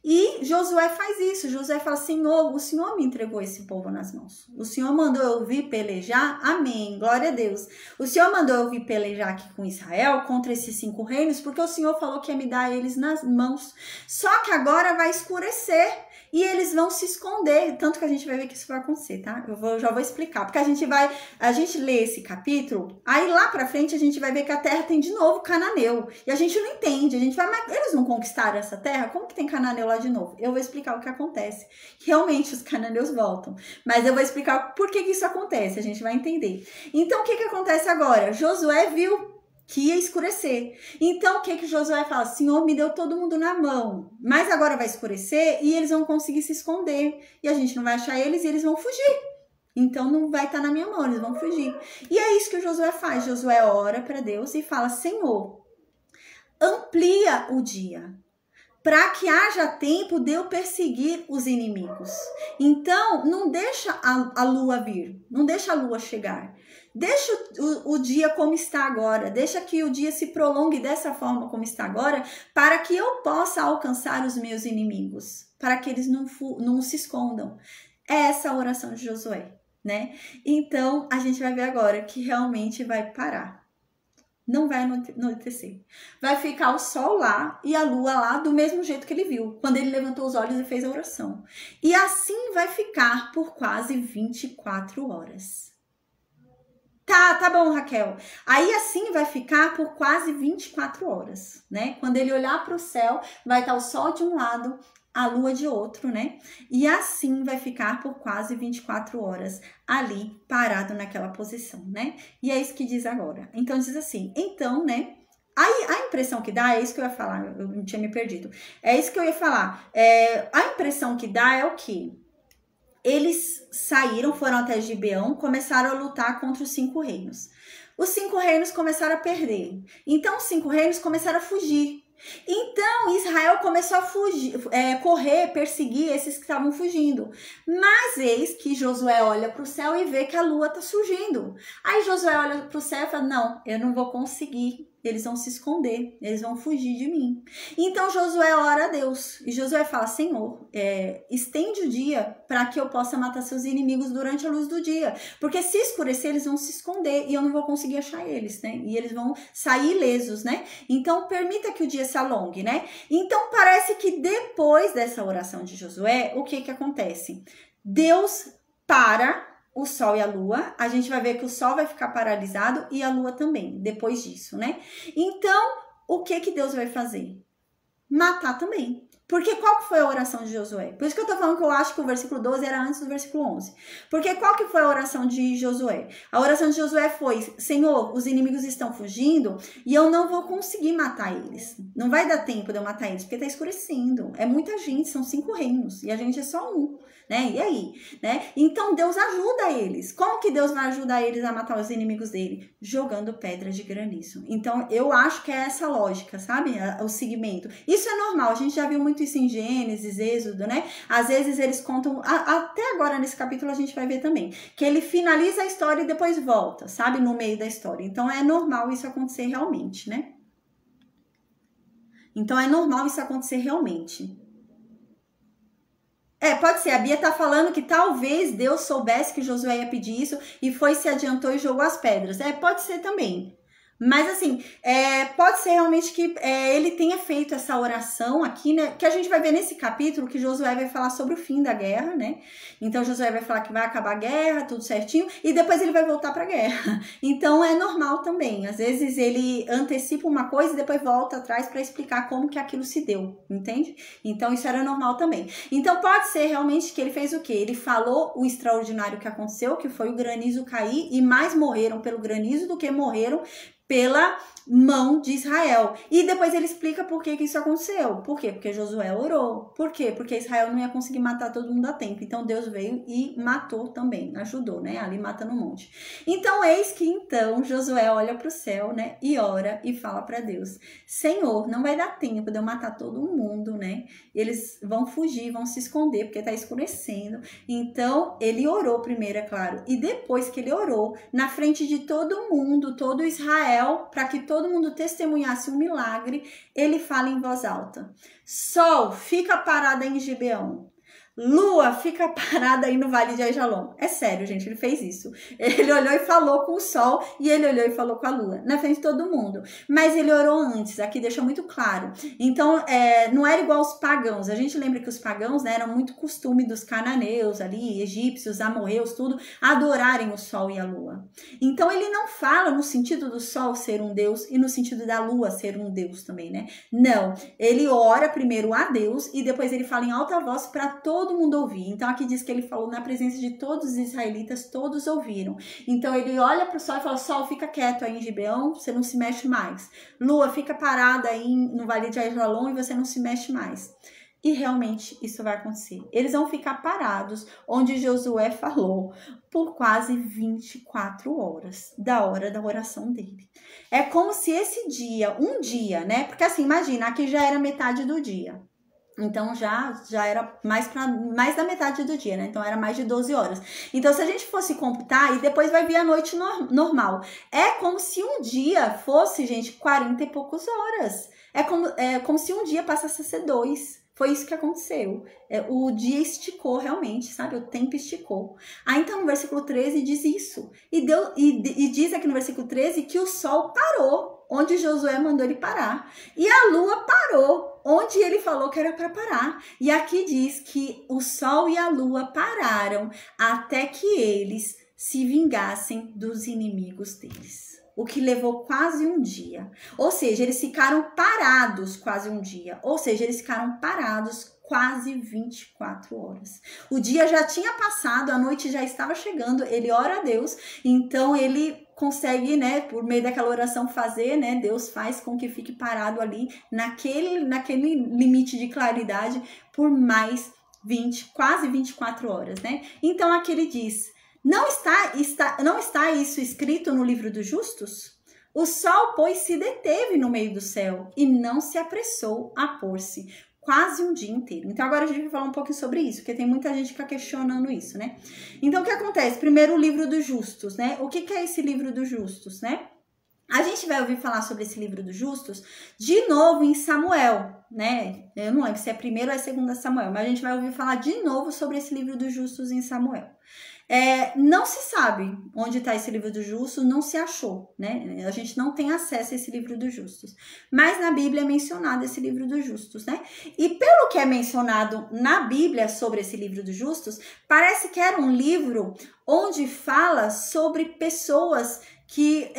E Josué faz isso, Josué fala, Senhor, o Senhor me entregou esse povo nas mãos. O Senhor mandou eu vir pelejar, amém, glória a Deus. O Senhor mandou eu vir pelejar aqui com Israel, contra esses 5 reinos, porque o Senhor falou que ia me dar eles nas mãos. Só que agora vai escurecer e eles vão se esconder, tanto que a gente vai ver que isso vai acontecer, tá? Já vou explicar, porque a gente lê esse capítulo, aí lá pra frente a gente vai ver que a terra tem de novo cananeu, e a gente não entende, a gente vai, mas eles não conquistaram essa terra? Como que tem cananeu lá de novo? Eu vou explicar o que acontece. Realmente os cananeus voltam, mas eu vou explicar por que isso acontece, a gente vai entender. Então o que acontece agora? Josué viu que ia escurecer. Então, o que Josué fala? Senhor, me deu todo mundo na mão, mas agora vai escurecer e eles vão conseguir se esconder. E a gente não vai achar eles e eles vão fugir. Então, não vai estar na minha mão, eles vão fugir. E é isso que o Josué faz. Josué ora para Deus e fala, Senhor, amplia o dia, para que haja tempo de eu perseguir os inimigos. Então, não deixa a lua vir, não deixa a lua chegar. Deixa o dia como está agora, deixa que o dia se prolongue dessa forma como está agora, para que eu possa alcançar os meus inimigos, para que eles não se escondam. É essa a oração de Josué, né? Então, a gente vai ver agora que realmente vai parar. Não vai anoitecer. Vai ficar o sol lá e a lua lá do mesmo jeito que ele viu, quando ele levantou os olhos e fez a oração. E assim vai ficar por quase 24 horas. Tá bom, Raquel. Aí assim vai ficar por quase 24 horas, né? Quando ele olhar para o céu, vai estar o sol de um lado, a lua de outro, né? E assim vai ficar por quase 24 horas ali parado naquela posição, né? E é isso que diz agora. Então diz assim, então, né? Aí a impressão que dá, é isso que eu ia falar, eu não tinha me perdido. É isso que eu ia falar. A impressão que dá é o quê? Eles saíram, foram até Gibeão, começaram a lutar contra os 5 reinos. Os 5 reinos começaram a perder. Então, os 5 reinos começaram a fugir. Então, Israel começou a fugir, correr, perseguir esses que estavam fugindo. Mas eis que Josué olha para o céu e vê que a lua está surgindo. Aí Josué olha para o céu e fala, não, eu não vou conseguir. Eles vão se esconder, eles vão fugir de mim. Então Josué ora a Deus. E Josué fala, Senhor, estende o dia para que eu possa matar seus inimigos durante a luz do dia. Porque se escurecer, eles vão se esconder e eu não vou conseguir achar eles, né? E eles vão sair ilesos, né? Então permita que o dia se alongue, né? Então parece que depois dessa oração de Josué, o que acontece? Deus para o sol e a lua, a gente vai ver que o sol vai ficar paralisado e a lua também, depois disso, né? Então, o que Deus vai fazer? Matar também. Porque qual que foi a oração de Josué? Por isso que eu tô falando que eu acho que o versículo 12 era antes do versículo 11. Porque qual que foi a oração de Josué? A oração de Josué foi: Senhor, os inimigos estão fugindo e eu não vou conseguir matar eles. Não vai dar tempo de eu matar eles, porque tá escurecendo. É muita gente, são 5 reinos e a gente é só um. Né? E aí, né? Então Deus ajuda eles. Como que Deus vai ajudar eles a matar os inimigos dele? Jogando pedras de granizo. Então eu acho que é essa lógica, sabe? O segmento. Isso é normal, a gente já viu muito isso em Gênesis, Êxodo, né? Às vezes eles contam, até agora nesse capítulo a gente vai ver também, que ele finaliza a história e depois volta, sabe? No meio da história. Então é normal isso acontecer realmente, né? Então é normal isso acontecer realmente. Pode ser. A Bia tá falando que talvez Deus soubesse que Josué ia pedir isso e foi, se adiantou e jogou as pedras. Pode ser também. Mas assim, pode ser realmente que ele tenha feito essa oração aqui, né? Que a gente vai ver nesse capítulo que Josué vai falar sobre o fim da guerra, né? Então Josué vai falar que vai acabar a guerra, tudo certinho, e depois ele vai voltar pra guerra. Então é normal também. Às vezes ele antecipa uma coisa e depois volta atrás para explicar como que aquilo se deu, entende? Então isso era normal também. Então pode ser realmente que ele fez o quê? Ele falou o extraordinário que aconteceu, que foi o granizo cair, e mais morreram pelo granizo do que morreram pela mão de Israel. E depois ele explica por que isso aconteceu. Por quê? Porque Josué orou. Por quê? Porque Israel não ia conseguir matar todo mundo a tempo. Então Deus veio e matou também. Ajudou, né? Ali matando um monte. Então eis que então Josué olha para o céu, né? E ora e fala para Deus: Senhor, não vai dar tempo de eu matar todo mundo, né? Eles vão fugir, vão se esconder porque tá escurecendo. Então ele orou primeiro, é claro. E depois que ele orou, na frente de todo mundo, todo Israel, para que todo mundo testemunhasse um milagre, ele fala em voz alta: Sol, fica parada em Gibeão. Lua, fica parada aí no Vale de Ajalon. É sério, gente, ele fez isso. Ele olhou e falou com o sol e ele olhou e falou com a lua, na frente de todo mundo. Mas ele orou antes, aqui deixa muito claro. Então, não era igual aos pagãos. A gente lembra que os pagãos, né, eram muito costume dos cananeus ali, egípcios, amorreus, tudo, adorarem o sol e a lua. Então, ele não fala no sentido do sol ser um deus e no sentido da lua ser um deus também, né? Não, ele ora primeiro a Deus e depois ele fala em alta voz para todo mundo ouvir. Então aqui diz que ele falou na presença de todos os israelitas, todos ouviram. Então ele olha para o sol e fala: Sol, fica quieto aí em Gibeão, você não se mexe mais. Lua, fica parada aí no Vale de Ajalon e você não se mexe mais. E realmente isso vai acontecer. Eles vão ficar parados onde Josué falou por quase 24 horas, da hora da oração dele. É como se esse dia, um dia, né? Porque assim, imagina, aqui já era metade do dia. Então já era mais da metade do dia, né? Então era mais de 12 horas. Então se a gente fosse computar, e depois vai vir a noite normal. É como se um dia fosse, gente, 40 e poucas horas. É como se um dia passasse a ser 2. Foi isso que aconteceu. O dia esticou realmente, sabe? O tempo esticou. Aí então no versículo 13 diz isso. E diz aqui no versículo 13 que o sol parou onde Josué mandou ele parar. E a lua parou onde ele falou que era para parar. E aqui diz que o sol e a lua pararam até que eles se vingassem dos inimigos deles. O que levou quase um dia. Ou seja, eles ficaram parados quase um dia. Ou seja, eles ficaram parados quase 24 horas. O dia já tinha passado, a noite já estava chegando, ele ora a Deus, então ele consegue, né, por meio daquela oração fazer, né, Deus faz com que fique parado ali naquele limite de claridade por mais quase 24 horas, né? Então aqui ele diz: não está isso escrito no livro dos justos? O sol, pois, se deteve no meio do céu e não se apressou a pôr-se. Quase um dia inteiro. Então agora a gente vai falar um pouquinho sobre isso, porque tem muita gente que está questionando isso, né? Então o que acontece? Primeiro, o livro dos justos, né? O que é esse livro dos justos, né? A gente vai ouvir falar sobre esse livro dos justos de novo em Samuel, né? Eu não lembro se é primeiro ou é segundo Samuel, mas a gente vai ouvir falar de novo sobre esse livro dos justos em Samuel. Não se sabe onde está esse livro dos justos, não se achou, né? A gente não tem acesso a esse livro dos justos. Mas na Bíblia é mencionado esse livro dos justos, né? E pelo que é mencionado na Bíblia sobre esse livro dos justos, parece que era um livro onde fala sobre pessoas que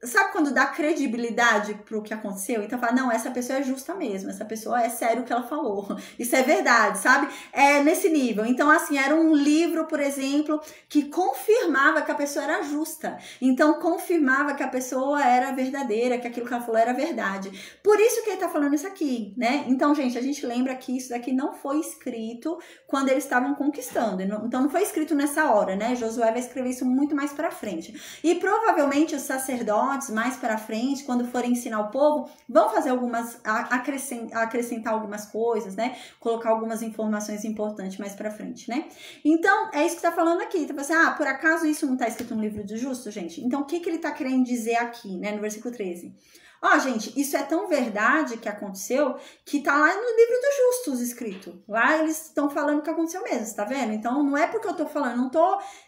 sabe quando dá credibilidade pro que aconteceu? Então fala, não, essa pessoa é justa mesmo, essa pessoa é sério o que ela falou. Isso é verdade, sabe? É nesse nível. Então, assim, era um livro, por exemplo, que confirmava que a pessoa era justa. Então, confirmava que a pessoa era verdadeira, que aquilo que ela falou era verdade. Por isso que ele tá falando isso aqui, né? Então, gente, a gente lembra que isso daqui não foi escrito quando eles estavam conquistando. Então, não foi escrito nessa hora, né? Josué vai escrever isso muito mais pra frente. E provavelmente os sacerdotes, mais para frente, quando forem ensinar o povo, vão fazer algumas, acrescentar algumas coisas, né? Colocar algumas informações importantes mais para frente, né? Então, é isso que tá falando aqui. Então, assim, por acaso isso não tá escrito no livro do justo, gente? Então, o que ele tá querendo dizer aqui, né? No versículo 13. Gente, isso é tão verdade que aconteceu que tá lá no livro dos justos escrito. Lá eles estão falando que aconteceu mesmo, tá vendo? Então não é porque eu tô falando,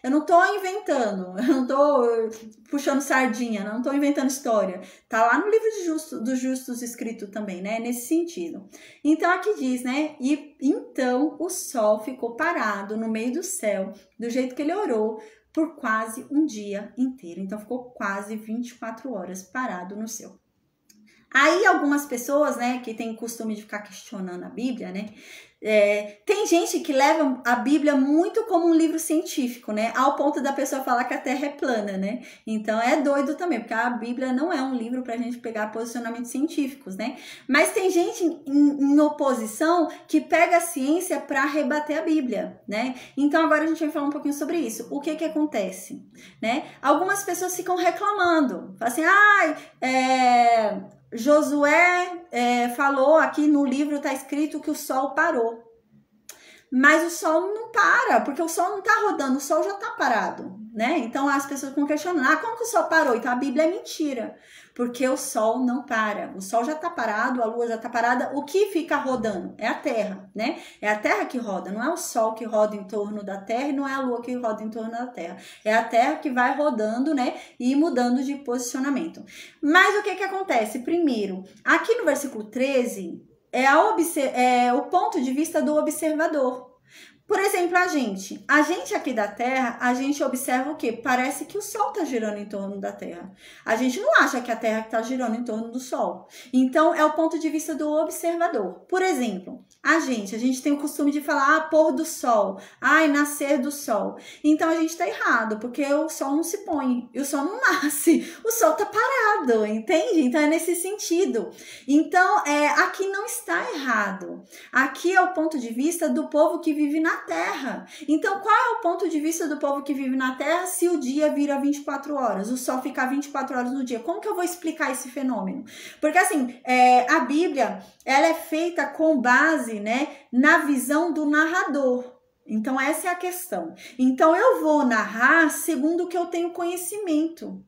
eu não tô inventando, eu não tô puxando sardinha, não tô inventando história. Tá lá no livro dos justos escrito também, né? Nesse sentido. Então aqui diz, né? E então o sol ficou parado no meio do céu, do jeito que ele orou, por quase um dia inteiro. Então ficou quase 24 horas parado no céu. Aí algumas pessoas, né, que tem costume de ficar questionando a Bíblia, né, tem gente que leva a Bíblia muito como um livro científico, né, ao ponto da pessoa falar que a Terra é plana, né, então é doido também, porque a Bíblia não é um livro pra gente pegar posicionamentos científicos, né, mas tem gente em oposição que pega a ciência para rebater a Bíblia, né, então agora a gente vai falar um pouquinho sobre isso. O que acontece, né, algumas pessoas ficam reclamando, falam assim, Josué falou aqui no livro, tá escrito que o sol parou. Mas o sol não para, porque o sol não tá rodando, o sol já tá parado, né? Então as pessoas ficam questionando, como que o sol parou? Então a Bíblia é mentira, porque o sol não para. O sol já tá parado, a lua já tá parada, o que fica rodando é a Terra, né? É a Terra que roda, não é o sol que roda em torno da Terra e não é a lua que roda em torno da Terra. É a Terra que vai rodando, né? E mudando de posicionamento. Mas o que acontece? Primeiro, aqui no versículo 13, é o ponto de vista do observador. Por exemplo, a gente aqui da Terra, a gente observa o quê? Parece que o Sol está girando em torno da Terra. A gente não acha que a Terra está girando em torno do Sol. Então, é o ponto de vista do observador. Por exemplo, a gente tem o costume de falar, pôr do Sol, nascer do Sol. Então, a gente está errado, porque o Sol não se põe e o Sol não nasce. O Sol está parado, entende? Então, é nesse sentido. Então, aqui não está errado. Aqui é o ponto de vista do povo que vive na Terra. Então, qual é o ponto de vista do povo que vive na Terra se o dia vira 24 horas, o sol ficar 24 horas no dia? Como que eu vou explicar esse fenômeno? Porque, assim, a Bíblia, ela é feita com base, né, na visão do narrador. Então, essa é a questão. Então, eu vou narrar segundo o que eu tenho conhecimento.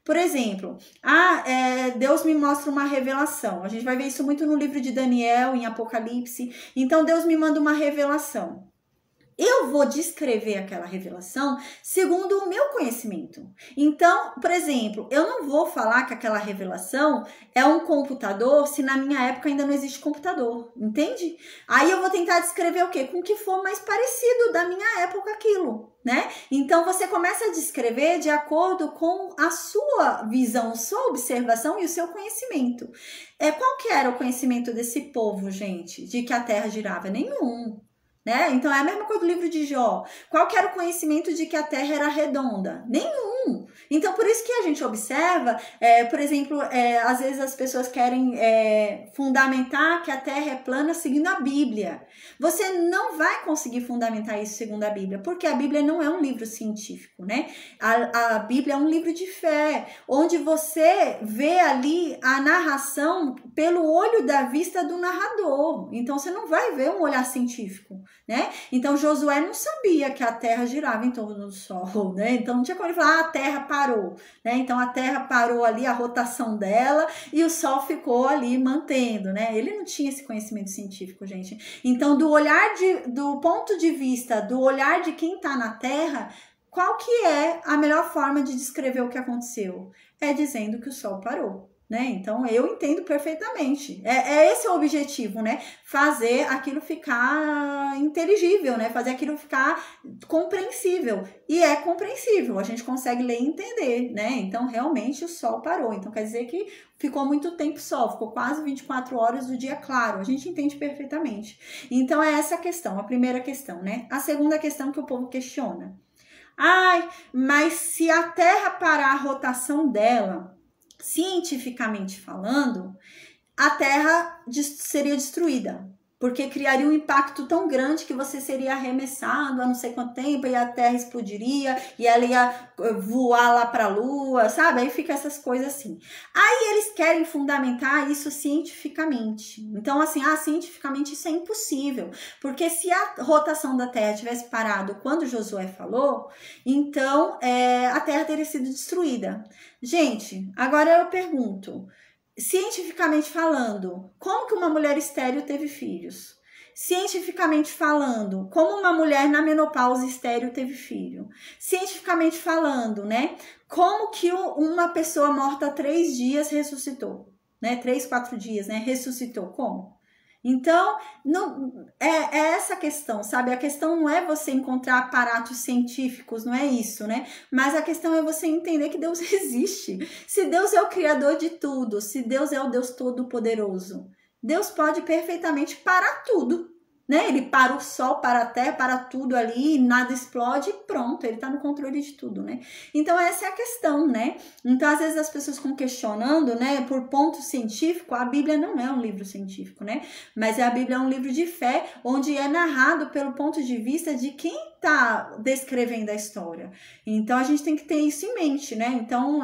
Por exemplo, Deus me mostra uma revelação. A gente vai ver isso muito no livro de Daniel, em Apocalipse. Então, Deus me manda uma revelação. Eu vou descrever aquela revelação segundo o meu conhecimento. Então, por exemplo, eu não vou falar que aquela revelação é um computador se na minha época ainda não existe computador, entende? Aí eu vou tentar descrever o quê? Com o que for mais parecido da minha época aquilo, né? Então, você começa a descrever de acordo com a sua visão, sua observação e o seu conhecimento. Qual que era o conhecimento desse povo, gente? De que a Terra girava? Nenhum. Né? Então é a mesma coisa do livro de Jó. Qual que era o conhecimento de que a Terra era redonda? Nenhum. Então por isso que a gente observa, por exemplo, às vezes as pessoas querem fundamentar que a Terra é plana seguindo a Bíblia. Você não vai conseguir fundamentar isso segundo a Bíblia, porque a Bíblia não é um livro científico, né? A Bíblia é um livro de fé, onde você vê ali a narração pelo olho da vista do narrador. Então você não vai ver um olhar científico, né? Então Josué não sabia que a Terra girava em torno do Sol, né? Então não tinha como ele falar, a Terra parou, né? Então a Terra parou ali, a rotação dela, e o Sol ficou ali mantendo, né? Ele não tinha esse conhecimento científico, gente. Então do ponto de vista, do olhar de quem está na Terra, qual que é a melhor forma de descrever o que aconteceu? É dizendo que o Sol parou. né? Então, eu entendo perfeitamente. É esse o objetivo, né? Fazer aquilo ficar inteligível, né? Fazer aquilo ficar compreensível. E é compreensível, a gente consegue ler e entender, né? Então, realmente, o sol parou. Então, quer dizer que ficou muito tempo sol, ficou quase 24 horas do dia claro. A gente entende perfeitamente. Então, é essa a questão, a primeira questão, né? A segunda questão que o povo questiona. Ai, mas se a Terra parar a rotação dela, cientificamente falando, a Terra seria destruída, porque criaria um impacto tão grande que você seria arremessado há não sei quanto tempo e a Terra explodiria e ela ia voar lá para a Lua, sabe? Aí fica essas coisas assim. Aí eles querem fundamentar isso cientificamente. Então, assim, cientificamente isso é impossível, porque se a rotação da Terra tivesse parado quando Josué falou, então a Terra teria sido destruída. Gente, agora eu pergunto, cientificamente falando, como que uma mulher estéril teve filhos? Cientificamente falando, como uma mulher na menopausa estéril teve filho? Cientificamente falando, né? Como que uma pessoa morta há 3 dias ressuscitou? Né? 3, 4 dias, né? Ressuscitou. Como? Então, não, é essa a questão, sabe? A questão não é você encontrar aparatos científicos, não é isso, né? Mas a questão é você entender que Deus existe. Se Deus é o criador de tudo, se Deus é o Deus todo-poderoso, Deus pode perfeitamente parar tudo, né? Ele para o sol, para a terra, para tudo ali, nada explode e pronto, ele tá no controle de tudo, né? Então essa é a questão, né? Então às vezes as pessoas ficam questionando, né, por ponto científico. A Bíblia não é um livro científico, né? Mas a Bíblia é um livro de fé, onde é narrado pelo ponto de vista de quem tá descrevendo a história. Então a gente tem que ter isso em mente, né? Então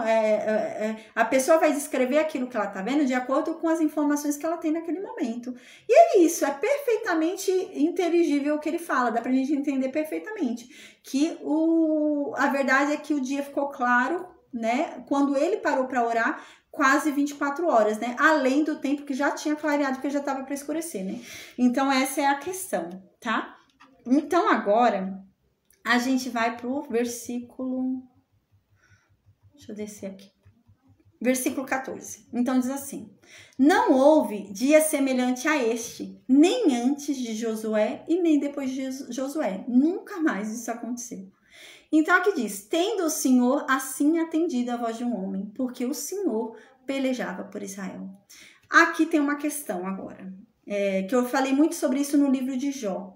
a pessoa vai descrever aquilo que ela tá vendo de acordo com as informações que ela tem naquele momento. E é isso, é perfeitamente inteligível o que ele fala, dá pra gente entender perfeitamente que a verdade é que o dia ficou claro, né? Quando ele parou para orar, quase 24 horas, né? Além do tempo que já tinha clareado, porque já estava para escurecer, né? Então essa é a questão, tá? Então agora a gente vai pro versículo, deixa eu descer aqui. Versículo 14. Então diz assim: não houve dia semelhante a este, nem antes de Josué e nem depois de Josué. Nunca mais isso aconteceu. Então aqui diz: tendo o Senhor assim atendido a voz de um homem, porque o Senhor pelejava por Israel. Aqui tem uma questão agora, que eu falei muito sobre isso no livro de Jó.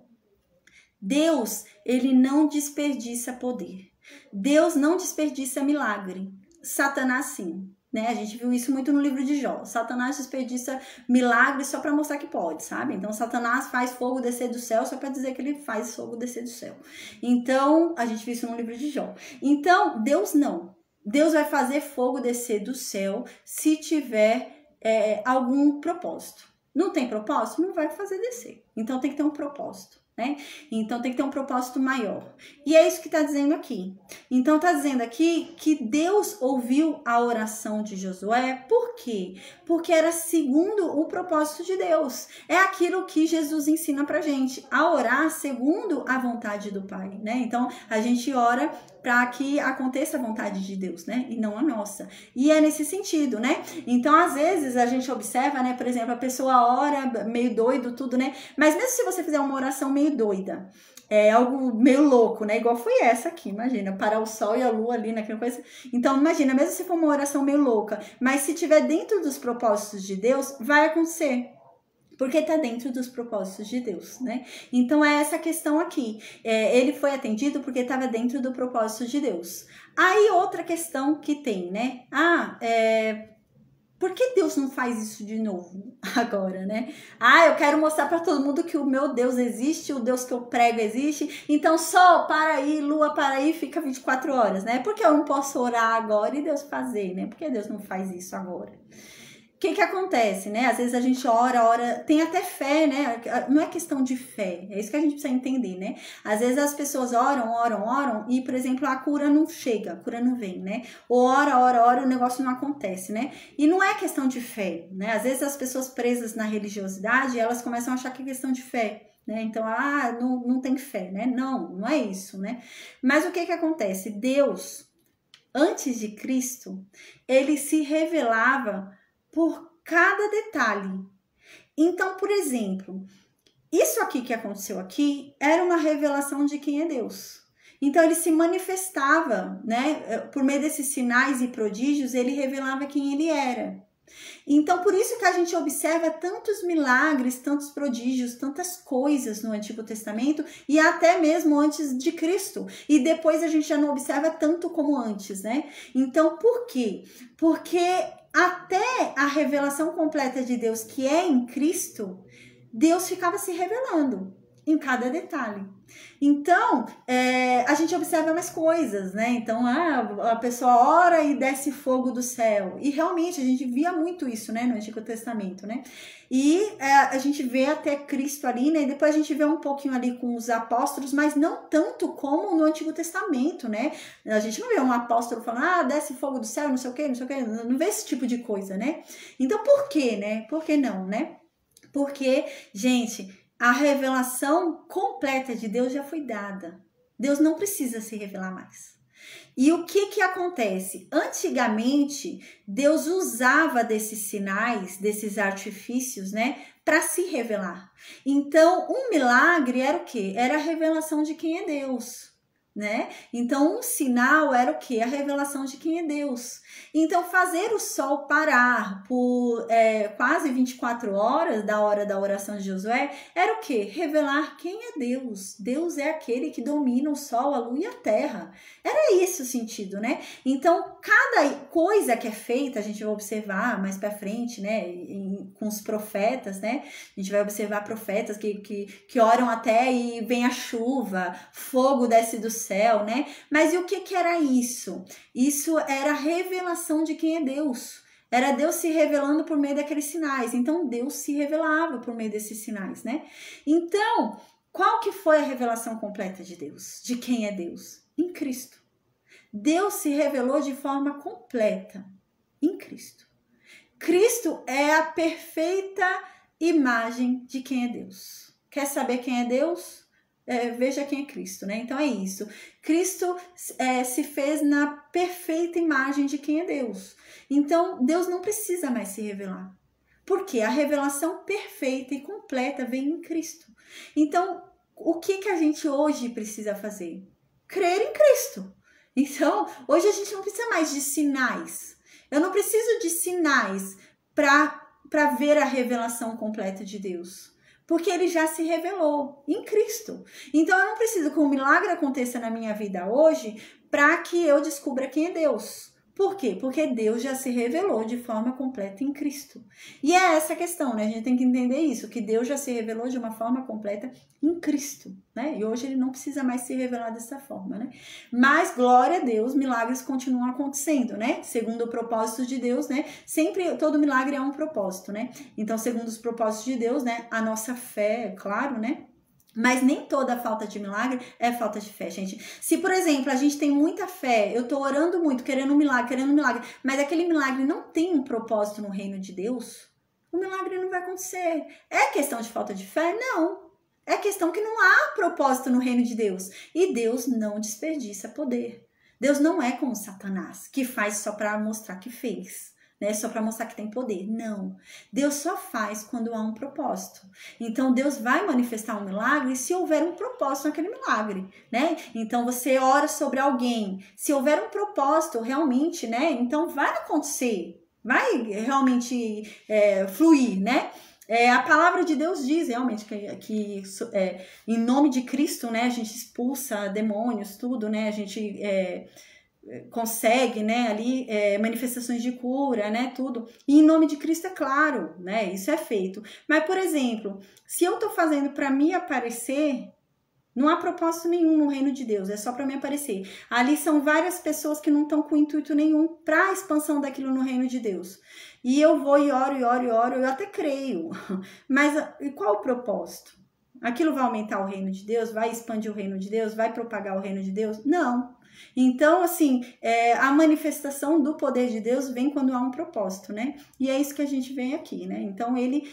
Deus, ele não desperdiça poder. Deus não desperdiça milagre. Satanás sim. Né? A gente viu isso muito no livro de Jó. Satanás desperdiça milagres só para mostrar que pode, sabe? Então, Satanás faz fogo descer do céu só para dizer que ele faz fogo descer do céu. Então, a gente viu isso no livro de Jó. Então, Deus não. Deus vai fazer fogo descer do céu se tiver algum propósito. Não tem propósito? Não vai fazer descer. Então, tem que ter um propósito. Né? Então tem que ter um propósito maior. E é isso que está dizendo aqui. Então está dizendo aqui que Deus ouviu a oração de Josué. Por quê? Porque era segundo o propósito de Deus. É aquilo que Jesus ensina pra gente, a orar segundo a vontade do Pai, né? Então a gente ora para que aconteça a vontade de Deus, né? E não a nossa. E é nesse sentido, né? Então, às vezes, a gente observa, né? Por exemplo, a pessoa ora meio doido, tudo, né? Mas mesmo se você fizer uma oração meio doida, algo meio louco, né? Igual foi essa aqui, imagina, parar o sol e a lua ali naquela coisa. Então, imagina, mesmo se for uma oração meio louca, mas se tiver dentro dos propósitos de Deus, vai acontecer. Porque está dentro dos propósitos de Deus, né? Então, é essa questão aqui. Ele foi atendido porque estava dentro do propósito de Deus. Aí, outra questão que tem, né? Por que Deus não faz isso de novo agora, né? Eu quero mostrar para todo mundo que o meu Deus existe, o Deus que eu prego existe. Então, sol, para aí, lua, para aí, fica 24 horas, né? Por que eu não posso orar agora e Deus fazer, né? Por que Deus não faz isso agora? O que acontece, né? Às vezes a gente ora, tem até fé, né? Não é questão de fé, é isso que a gente precisa entender, né? Às vezes as pessoas oram e, por exemplo, a cura não chega, a cura não vem, né? Ou ora, o negócio não acontece, né? E não é questão de fé, né? Às vezes as pessoas presas na religiosidade, elas começam a achar que é questão de fé, né? Então, não tem fé, né? Não é isso, né? Mas o que acontece? Deus, antes de Cristo, ele se revelava por cada detalhe. Então, por exemplo, isso aqui que aconteceu aqui era uma revelação de quem é Deus. Então, ele se manifestava, né? Por meio desses sinais e prodígios, ele revelava quem ele era. Então, por isso que a gente observa tantos milagres, tantos prodígios, tantas coisas no Antigo Testamento e até mesmo antes de Cristo. E depois a gente já não observa tanto como antes, né? Então, por quê? Porque até a revelação completa de Deus, que é em Cristo, Deus ficava se revelando em cada detalhe. Então, a gente observa mais coisas, né? Então, a pessoa ora e desce fogo do céu. E realmente, a gente via muito isso, né? No Antigo Testamento, né? E a gente vê até Cristo ali, né? E depois a gente vê um pouquinho ali com os apóstolos, mas não tanto como no Antigo Testamento, né? A gente não vê um apóstolo falando, desce fogo do céu, não sei o quê, não sei o quê. Não vê esse tipo de coisa, né? Então, por quê, né? Por que não, né? Porque, gente, a revelação completa de Deus já foi dada. Deus não precisa se revelar mais. E o que acontece? Antigamente, Deus usava desses sinais, desses artifícios, né, para se revelar. Então, um milagre era o quê? Era a revelação de quem é Deus, né? Então, um sinal era o quê? A revelação de quem é Deus. Então, fazer o sol parar por quase 24 horas, da hora da oração de Josué, era o quê? Revelar quem é Deus. Deus é aquele que domina o sol, a lua e a terra. Era esse o sentido, né? Então, cada coisa que é feita, a gente vai observar mais pra frente, né? Com os profetas, né? A gente vai observar profetas que oram até e vem a chuva, fogo desce do céu, né? Mas e o que era isso? Isso era a revelação de quem é Deus. Era Deus se revelando por meio daqueles sinais. Então, Deus se revelava por meio desses sinais, né? Então, qual que foi a revelação completa de Deus? De quem é Deus? Em Cristo. Deus se revelou de forma completa em Cristo. Cristo é a perfeita imagem de quem é Deus. Quer saber quem é Deus? Veja quem é Cristo, né? Então é isso. Cristo se fez na perfeita imagem de quem é Deus. Então, Deus não precisa mais se revelar. Porque a revelação perfeita e completa vem em Cristo. Então, o que a gente hoje precisa fazer? Crer em Cristo. Então, hoje a gente não precisa mais de sinais. Eu não preciso de sinais para ver a revelação completa de Deus. Porque ele já se revelou em Cristo. Então, eu não preciso que um milagre aconteça na minha vida hoje para que eu descubra quem é Deus. Por quê? Porque Deus já se revelou de forma completa em Cristo. E é essa a questão, né? A gente tem que entender isso, que Deus já se revelou de uma forma completa em Cristo, né? E hoje ele não precisa mais se revelar dessa forma, né? Mas, glória a Deus, milagres continuam acontecendo, né? Segundo o propósito de Deus, né? Sempre, todo milagre é um propósito, né? Então, segundo os propósitos de Deus, né? A nossa fé, claro, né? Mas nem toda falta de milagre é falta de fé, gente. Se, por exemplo, a gente tem muita fé, eu tô orando muito, querendo um milagre, mas aquele milagre não tem um propósito no reino de Deus, o milagre não vai acontecer. É questão de falta de fé? Não. É questão que não há propósito no reino de Deus. E Deus não desperdiça poder. Deus não é como Satanás, que faz só para mostrar que fez. Né, só para mostrar que tem poder. Não. Deus só faz quando há um propósito. Então, Deus vai manifestar um milagre se houver um propósito naquele milagre, né? Então, você ora sobre alguém. Se houver um propósito, realmente, né? Então, vai acontecer. Vai realmente fluir, né? A palavra de Deus diz realmente que em nome de Cristo, né? A gente expulsa demônios, tudo, né? A gente... consegue, né, ali manifestações de cura, né, tudo. E em nome de Cristo, é claro, né, isso é feito. Mas, por exemplo, se eu tô fazendo para me aparecer, não há propósito nenhum no reino de Deus, é só para me aparecer. Ali são várias pessoas que não estão com intuito nenhum para a expansão daquilo no reino de Deus. E eu vou e oro, eu até creio. Mas e qual o propósito? Aquilo vai aumentar o reino de Deus? Vai expandir o reino de Deus? Vai propagar o reino de Deus? Não. Então, assim, a manifestação do poder de Deus vem quando há um propósito, né? E é isso que a gente vê aqui, né? Então, ele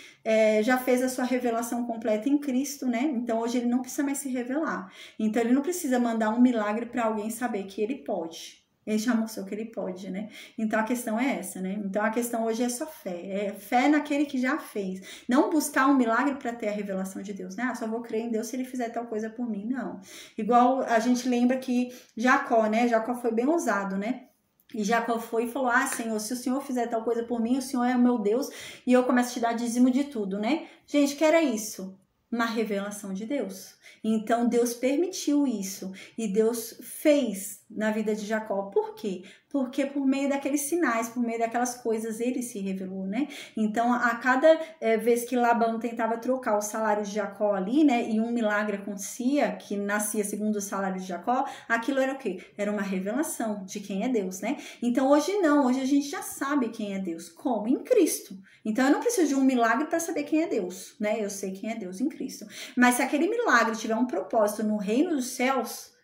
já fez a sua revelação completa em Cristo, né? Então, hoje ele não precisa mais se revelar. Então, ele não precisa mandar um milagre para alguém saber que ele pode. Ele já mostrou que ele pode, né? Então a questão é essa, né? Então a questão hoje é só fé. É fé naquele que já fez. Não buscar um milagre para ter a revelação de Deus, né? Ah, só vou crer em Deus se ele fizer tal coisa por mim. Não. Igual a gente lembra que Jacó, né? Jacó foi bem ousado, né? E Jacó foi e falou: ah, Senhor, se o Senhor fizer tal coisa por mim, o Senhor é o meu Deus e eu começo a te dar dízimo de tudo, né? Gente, que era isso? Uma revelação de Deus. Então Deus permitiu isso e Deus fez na vida de Jacó. Por quê? Porque por meio daqueles sinais, por meio daquelas coisas, ele se revelou, né? Então, a cada vez que Labão tentava trocar o salário de Jacó ali, né? E um milagre acontecia, que nascia segundo o salário de Jacó, aquilo era o quê? Era uma revelação de quem é Deus, né? Então, hoje não. Hoje a gente já sabe quem é Deus. Como? Em Cristo. Então, eu não preciso de um milagre para saber quem é Deus, né? Eu sei quem é Deus em Cristo. Mas se aquele milagre tiver um propósito no reino dos céus,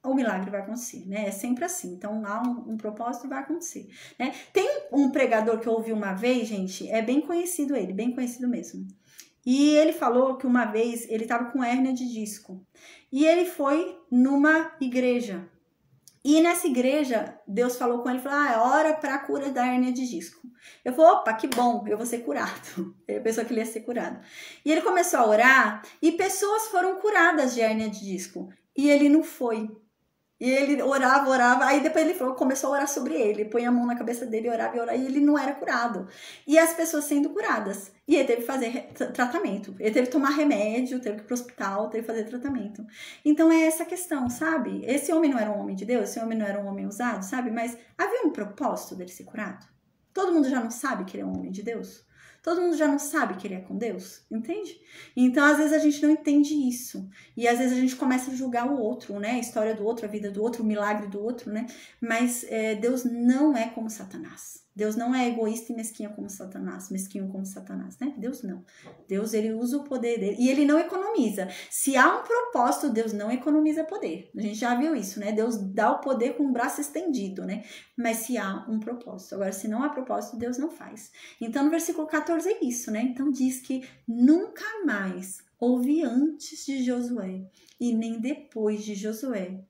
o milagre vai acontecer, né? É sempre assim. Então, há um propósito, vai acontecer, né? Tem um pregador que eu ouvi uma vez, gente, é bem conhecido ele, bem conhecido mesmo. E ele falou que uma vez ele estava com hérnia de disco. E ele foi numa igreja. E nessa igreja, Deus falou com ele, falou, é hora para a cura da hérnia de disco. Eu falei, opa, que bom, eu vou ser curado. Ele pensou que ele ia ser curado. E ele começou a orar e pessoas foram curadas de hérnia de disco. E ele não foi. E ele orava, aí depois ele falou, começou a orar sobre ele, põe a mão na cabeça dele, orava, e ele não era curado. E as pessoas sendo curadas. E ele teve que fazer tratamento, ele teve que tomar remédio, teve que ir pro hospital, teve que fazer tratamento. Então é essa questão, sabe? Esse homem não era um homem de Deus, esse homem não era um homem usado, sabe? Mas havia um propósito dele ser curado. Todo mundo já não sabe que ele é um homem de Deus? Todo mundo já não sabe que ele é com Deus, entende? Então, às vezes, a gente não entende isso. E, às vezes, a gente começa a julgar o outro, né? A história do outro, a vida do outro, o milagre do outro, né? Mas Deus não é como Satanás. Deus não é egoísta e mesquinho como Satanás, né? Deus não. Deus, ele usa o poder dele e ele não economiza. Se há um propósito, Deus não economiza poder. A gente já viu isso, né? Deus dá o poder com o braço estendido, né? Mas se há um propósito. Agora, se não há propósito, Deus não faz. Então, no versículo 14 é isso, né? Então, diz que nunca mais houve antes de Josué e nem depois de Josué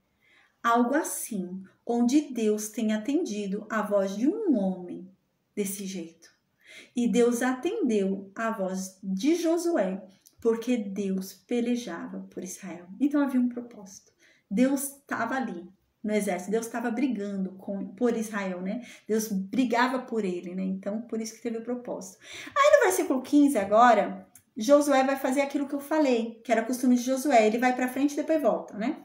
algo assim, onde Deus tem atendido a voz de um homem desse jeito. E Deus atendeu a voz de Josué, porque Deus pelejava por Israel. Então havia um propósito. Deus estava ali no exército, Deus estava brigando por Israel, né? Deus brigava por ele, né? Então, por isso que teve o propósito. Aí no versículo 15 agora, Josué vai fazer aquilo que eu falei, que era costume de Josué. Ele vai para frente e depois volta, né?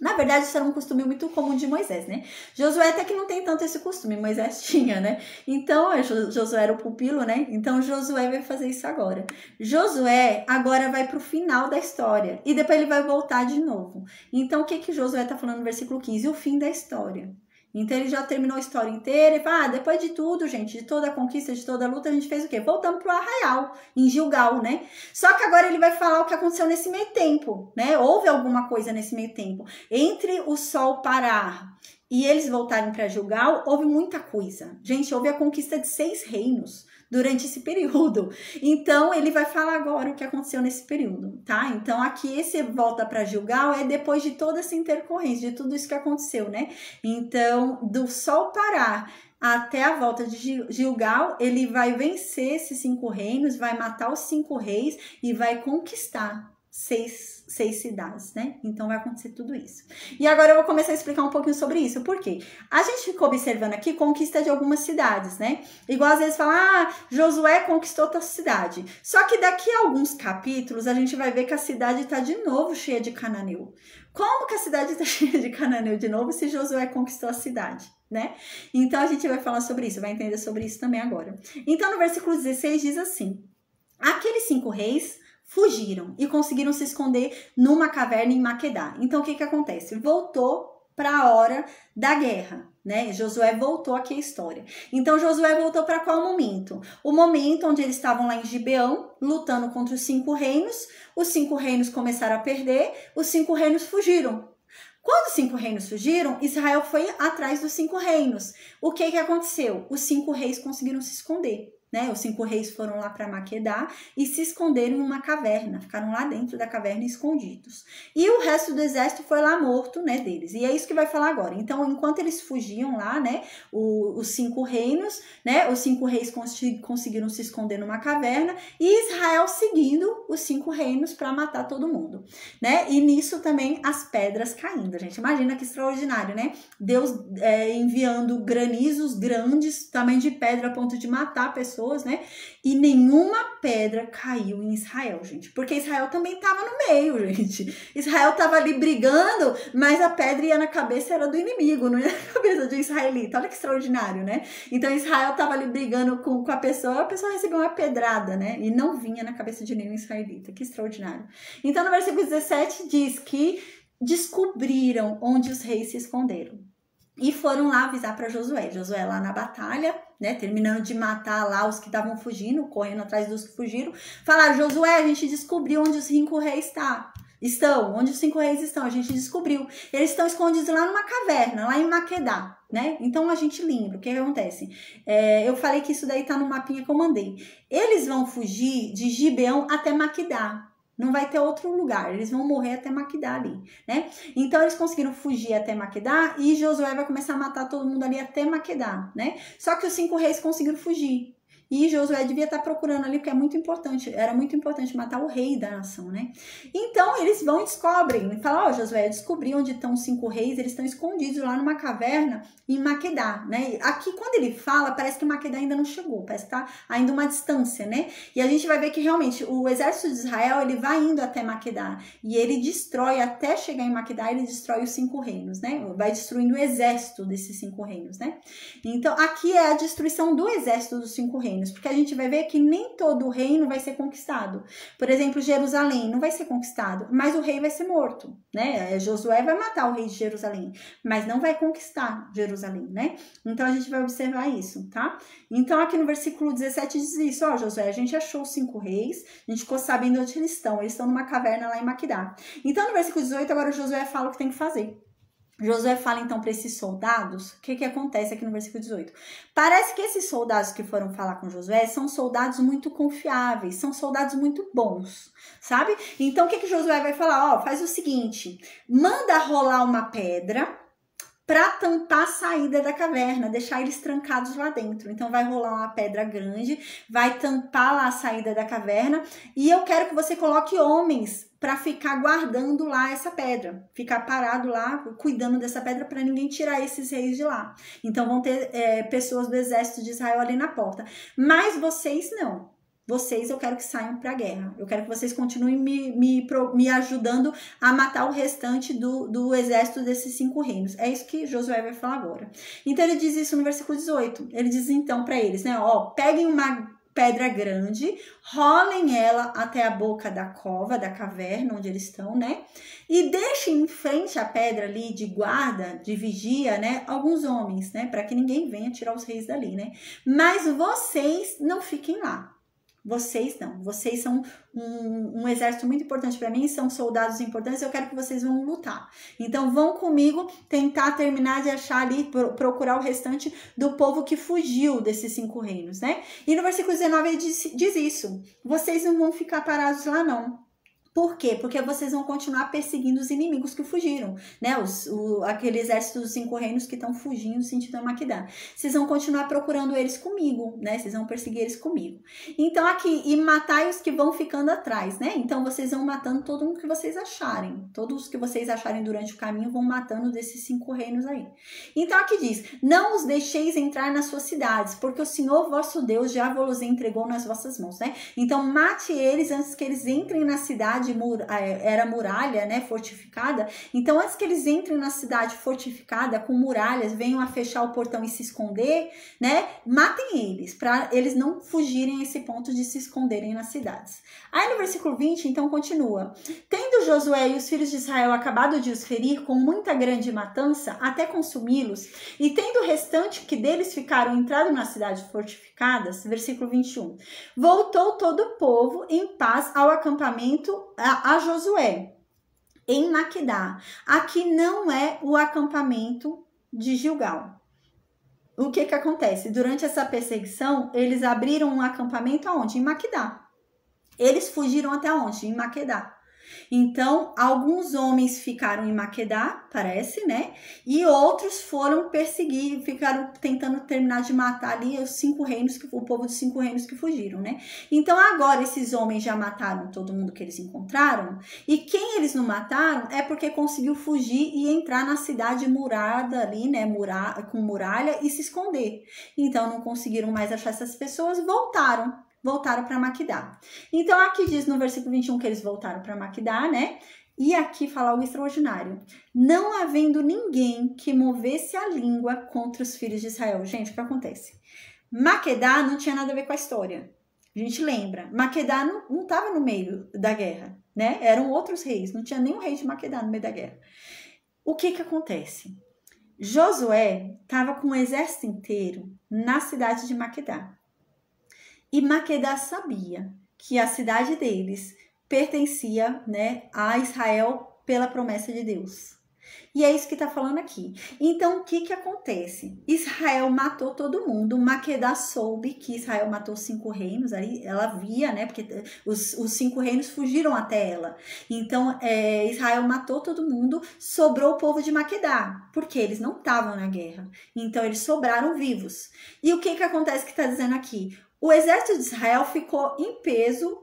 Na verdade, isso era um costume muito comum de Moisés, né? Josué até que não tem tanto esse costume, Moisés tinha, né? Então, Josué era o pupilo, né? Então, Josué vai fazer isso agora. Josué agora vai pro final da história e depois ele vai voltar de novo. Então, o que Josué tá falando no versículo 15? O fim da história. Então, ele já terminou a história inteira e fala, depois de tudo, gente, de toda a conquista, de toda a luta, a gente fez o quê? Voltamos pro arraial, em Gilgal, né? Só que agora ele vai falar o que aconteceu nesse meio tempo, né? Houve alguma coisa nesse meio tempo. Entre o sol parar e eles voltarem para Gilgal, houve muita coisa. Gente, houve a conquista de 6 reinos durante esse período. Então, ele vai falar agora o que aconteceu nesse período, tá? Então, aqui esse volta para Gilgal é depois de toda essa intercorrência, de tudo isso que aconteceu, né? Então, do sol parar até a volta de Gilgal, ele vai vencer esses 5 reinos, vai matar os 5 reis e vai conquistar 6 cidades, né? Então vai acontecer tudo isso. E agora eu vou começar a explicar um pouquinho sobre isso. Por quê? A gente ficou observando aqui conquista de algumas cidades, né? Igual às vezes fala, Josué conquistou outra cidade. Só que daqui a alguns capítulos a gente vai ver que a cidade está de novo cheia de cananeu. Como que a cidade está cheia de cananeu de novo se Josué conquistou a cidade, né? Então a gente vai falar sobre isso, vai entender sobre isso também agora. Então no versículo 16 diz assim: aqueles 5 reis fugiram e conseguiram se esconder numa caverna em Maquedá. Então, o que acontece? Voltou para a hora da guerra, né? Josué voltou aqui a história. Então, Josué voltou para qual momento? O momento onde eles estavam lá em Gibeão, lutando contra os 5 reinos. Os 5 reinos começaram a perder, os 5 reinos fugiram. Quando os 5 reinos fugiram, Israel foi atrás dos 5 reinos. O que aconteceu? Os 5 reis conseguiram se esconder. né? Os 5 reis foram lá para Maquedá e se esconderam em uma caverna, ficaram lá dentro da caverna escondidos. E o resto do exército foi lá morto, né, deles. E é isso que vai falar agora. Então, enquanto eles fugiam lá, né, os 5 reinos, né, os 5 reis conseguiram se esconder numa caverna e Israel seguindo os 5 reinos para matar todo mundo, né? E nisso também as pedras caindo, gente. Imagina que extraordinário, né? Deus enviando granizos grandes, tamanho de pedra a ponto de matar pessoas, né? E nenhuma pedra caiu em Israel, gente. Porque Israel também estava no meio, gente. Israel estava ali brigando, mas a pedra ia na cabeça, era do inimigo, não ia na cabeça do israelita. Olha que extraordinário, né? Então Israel estava ali brigando com a pessoa recebeu uma pedrada, né? E não vinha na cabeça de nenhum israelita. Que extraordinário. Então no versículo 17 diz que descobriram onde os reis se esconderam. E foram lá avisar para Josué. Josué lá na batalha, né, terminando de matar lá os que estavam fugindo, correndo atrás dos que fugiram. Falaram, Josué, a gente descobriu onde os 5 reis estão. Onde os 5 reis estão, a gente descobriu. Eles estão escondidos lá numa caverna, lá em Maquedá, né? Então a gente lembra o que acontece. Eu falei que isso daí tá no mapinha que eu mandei. Eles vão fugir de Gibeão até Maquedá. Não vai ter outro lugar, eles vão morrer até Maquedá ali, né? Então eles conseguiram fugir até Maquedá e Josué vai começar a matar todo mundo ali até Maquedá, né? Só que os 5 reis conseguiram fugir. E Josué devia estar procurando ali, porque é muito importante, era muito importante matar o rei da nação, né? Então, eles vão e descobrem, falam, Josué, eu descobri onde estão os 5 reis, eles estão escondidos lá numa caverna em Maquedá, né? Aqui, quando ele fala, parece que Maquedá ainda não chegou, parece que tá ainda uma distância, né? E a gente vai ver que, realmente, o exército de Israel, ele vai indo até Maquedá, e ele destrói, até chegar em Maquedá, ele destrói os 5 reinos, né? Vai destruindo o exército desses 5 reinos, né? Então, aqui é a destruição do exército dos 5 reinos, porque a gente vai ver que nem todo o reino vai ser conquistado. Por exemplo, Jerusalém não vai ser conquistado, mas o rei vai ser morto, né? Josué vai matar o rei de Jerusalém, mas não vai conquistar Jerusalém, né? Então a gente vai observar isso, tá? Então aqui no versículo 17 diz isso, Josué, a gente achou os 5 reis, a gente ficou sabendo onde eles estão numa caverna lá em Maquedá. Então no versículo 18 agora Josué fala o que tem que fazer. Josué fala então para esses soldados, o que acontece aqui no versículo 18? Parece que esses soldados que foram falar com Josué são soldados muito confiáveis, são soldados muito bons, sabe? Então o que Josué vai falar? Faz o seguinte, manda rolar uma pedra para tampar a saída da caverna, deixar eles trancados lá dentro. Então vai rolar uma pedra grande, vai tampar lá a saída da caverna e eu quero que você coloque homens para ficar guardando lá essa pedra, ficar parado lá, cuidando dessa pedra para ninguém tirar esses reis de lá. Então vão ter pessoas do exército de Israel ali na porta. Mas vocês não. Vocês eu quero que saiam para a guerra. Eu quero que vocês continuem me ajudando a matar o restante do exército desses 5 reinos. É isso que Josué vai falar agora. Então ele diz isso no versículo 18. Ele diz então para eles, né? Peguem uma pedra grande, rolem ela até a boca da cova, da caverna onde eles estão, né? E deixem em frente à pedra ali de guarda, de vigia, né? Alguns homens, né? Para que ninguém venha tirar os reis dali, né? Mas vocês não fiquem lá. Vocês não, vocês são um exército muito importante para mim, são soldados importantes, eu quero que vocês vão lutar. Então vão comigo tentar terminar de achar ali, procurar o restante do povo que fugiu desses 5 reinos, né? E no versículo 19 ele diz isso, vocês não vão ficar parados lá não. Por quê? Porque vocês vão continuar perseguindo os inimigos que fugiram, né? Aquele exército dos 5 reinos que estão fugindo no sentido da Maquedá. Vocês vão continuar procurando eles comigo, né? Vocês vão perseguir eles comigo. Então aqui, e matai os que vão ficando atrás, né? Então vocês vão matando todo mundo que vocês acharem. Todos que vocês acharem durante o caminho vão matando desses 5 reinos aí. Então aqui diz, não os deixeis entrar nas suas cidades, porque o Senhor vosso Deus já vos entregou nas vossas mãos, né? Então mate eles antes que eles entrem na cidade, era muralha, né, fortificada. Então antes que eles entrem na cidade fortificada com muralhas, venham a fechar o portão e se esconder, né, matem eles, para eles não fugirem a esse ponto de se esconderem nas cidades. Aí no versículo 20, então continua, tendo Josué e os filhos de Israel acabado de os ferir com muita grande matança, até consumi-los, e tendo o restante que deles ficaram entrado nas cidades fortificadas, versículo 21, voltou todo o povo em paz ao acampamento a Josué, em Maquedá. Aqui não é o acampamento de Gilgal. o que acontece? Durante essa perseguição, eles abriram um acampamento aonde? Em Maquedá. Eles fugiram até onde? Em Maquedá. Então, alguns homens ficaram em Maquedá, parece, né? E outros foram perseguir, ficaram tentando terminar de matar ali os 5 reinos, o povo dos 5 reinos que fugiram, né? Então, agora esses homens já mataram todo mundo que eles encontraram. E quem eles não mataram é porque conseguiu fugir e entrar na cidade murada ali, né? Com muralha e se esconder. Então, não conseguiram mais achar essas pessoas e voltaram para Maquedá. Então, aqui diz no versículo 21 que eles voltaram para Maquedá, né? E aqui fala algo extraordinário. Não havendo ninguém que movesse a língua contra os filhos de Israel. Gente, o que acontece? Maquedá não tinha nada a ver com a história. A gente lembra. Maquedá não estava no meio da guerra, né? Eram outros reis. Não tinha nenhum rei de Maquedá no meio da guerra. O que acontece? Josué estava com o exército inteiro na cidade de Maquedá. E Maquedá sabia que a cidade deles pertencia, né, a Israel pela promessa de Deus. E é isso que está falando aqui. Então, o que acontece? Israel matou todo mundo. Maquedá soube que Israel matou 5 reinos. Aí ela via, né? Porque os 5 reinos fugiram até ela. Então, Israel matou todo mundo. Sobrou o povo de Maquedá. Porque eles não estavam na guerra. Então, eles sobraram vivos. E o que acontece que está dizendo aqui? O exército de Israel ficou em peso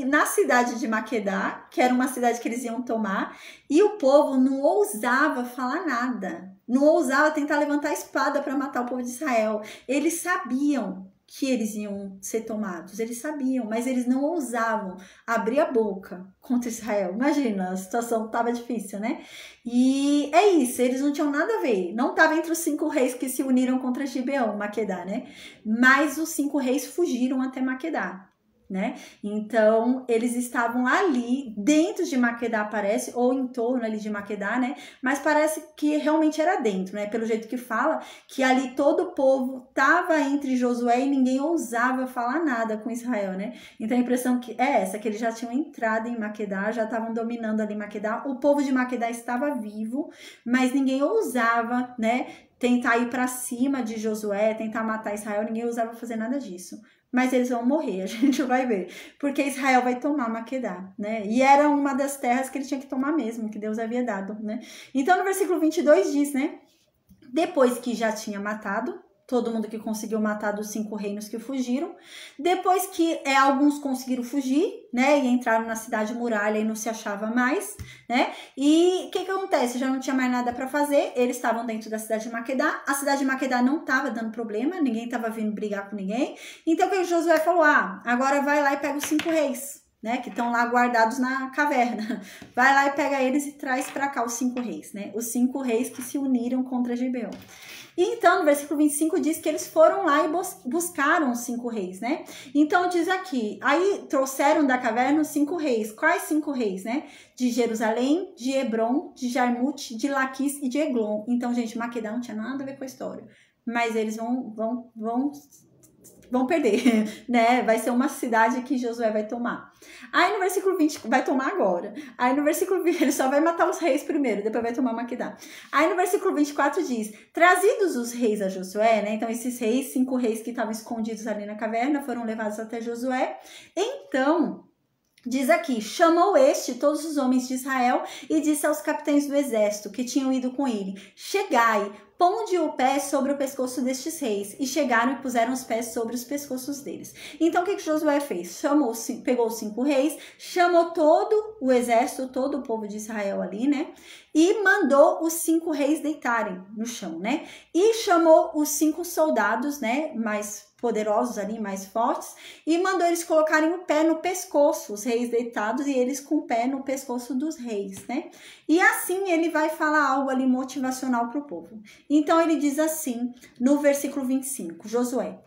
na cidade de Maquedá, que era uma cidade que eles iam tomar, e o povo não ousava falar nada, não ousava tentar levantar a espada para matar o povo de Israel. Eles sabiam que eles iam ser tomados, eles sabiam, mas eles não ousavam abrir a boca contra Israel. Imagina, a situação estava difícil, né? E é isso, eles não tinham nada a ver, não estava entre os 5 reis que se uniram contra Gibeão, Maquedá, né? Mas os 5 reis fugiram até Maquedá, né? Então, eles estavam ali dentro de Maquedá, parece, ou em torno ali de Maquedá, né? Mas parece que realmente era dentro, né? Pelo jeito que fala, que ali todo o povo estava entre Josué e ninguém ousava falar nada com Israel, né? Então, a impressão que é essa, que eles já tinham entrado em Maquedá, já estavam dominando ali Maquedá. O povo de Maquedá estava vivo, mas ninguém ousava, né, tentar ir para cima de Josué, tentar matar Israel, ninguém ousava fazer nada disso. Mas eles vão morrer, a gente vai ver. Porque Israel vai tomar Maquedá, né? E era uma das terras que ele tinha que tomar mesmo, que Deus havia dado, né? Então, no versículo 22 diz, né? Depois que já tinha matado todo mundo que conseguiu matar dos 5 reinos que fugiram, depois que alguns conseguiram fugir, né? E entraram na cidade muralha e não se achava mais, né? E o que acontece? Já não tinha mais nada para fazer, eles estavam dentro da cidade de Maquedá, a cidade de Maquedá não estava dando problema, ninguém estava vindo brigar com ninguém, então o que Josué falou? Agora vai lá e pega os 5 reis, né, que estão lá guardados na caverna. Vai lá e pega eles e traz para cá os 5 reis, né? Os 5 reis que se uniram contra Gibeão. E então, no versículo 25 diz que eles foram lá e buscaram os 5 reis, né? Então diz aqui, aí trouxeram da caverna os 5 reis. Quais 5 reis, né? De Jerusalém, de Hebron, de Jarmute, de Laquis e de Eglon. Então, gente, Maquedá não tinha nada a ver com a história. Mas eles vão perder, né? Vai ser uma cidade que Josué vai tomar. Aí no versículo 20, vai tomar agora. Aí no versículo 20, ele só vai matar os reis primeiro, depois vai tomar Maquedá. Aí no versículo 24 diz, trazidos os reis a Josué, né? Então esses reis, 5 reis que estavam escondidos ali na caverna, foram levados até Josué. Então, diz aqui, chamou todos os homens de Israel e disse aos capitães do exército que tinham ido com ele, chegai, ponde o pé sobre o pescoço destes reis. E chegaram e puseram os pés sobre os pescoços deles. Então, o que Josué fez? Pegou os 5 reis, chamou todo o exército, todo o povo de Israel ali, né? E mandou os 5 reis deitarem no chão, né? E chamou os 5 soldados, né? Mais poderosos ali, mais fortes, e mandou eles colocarem o pé no pescoço, os reis deitados, e eles com o pé no pescoço dos reis, né? E assim ele vai falar algo ali motivacional para o povo. Então ele diz assim, no versículo 25, Josué.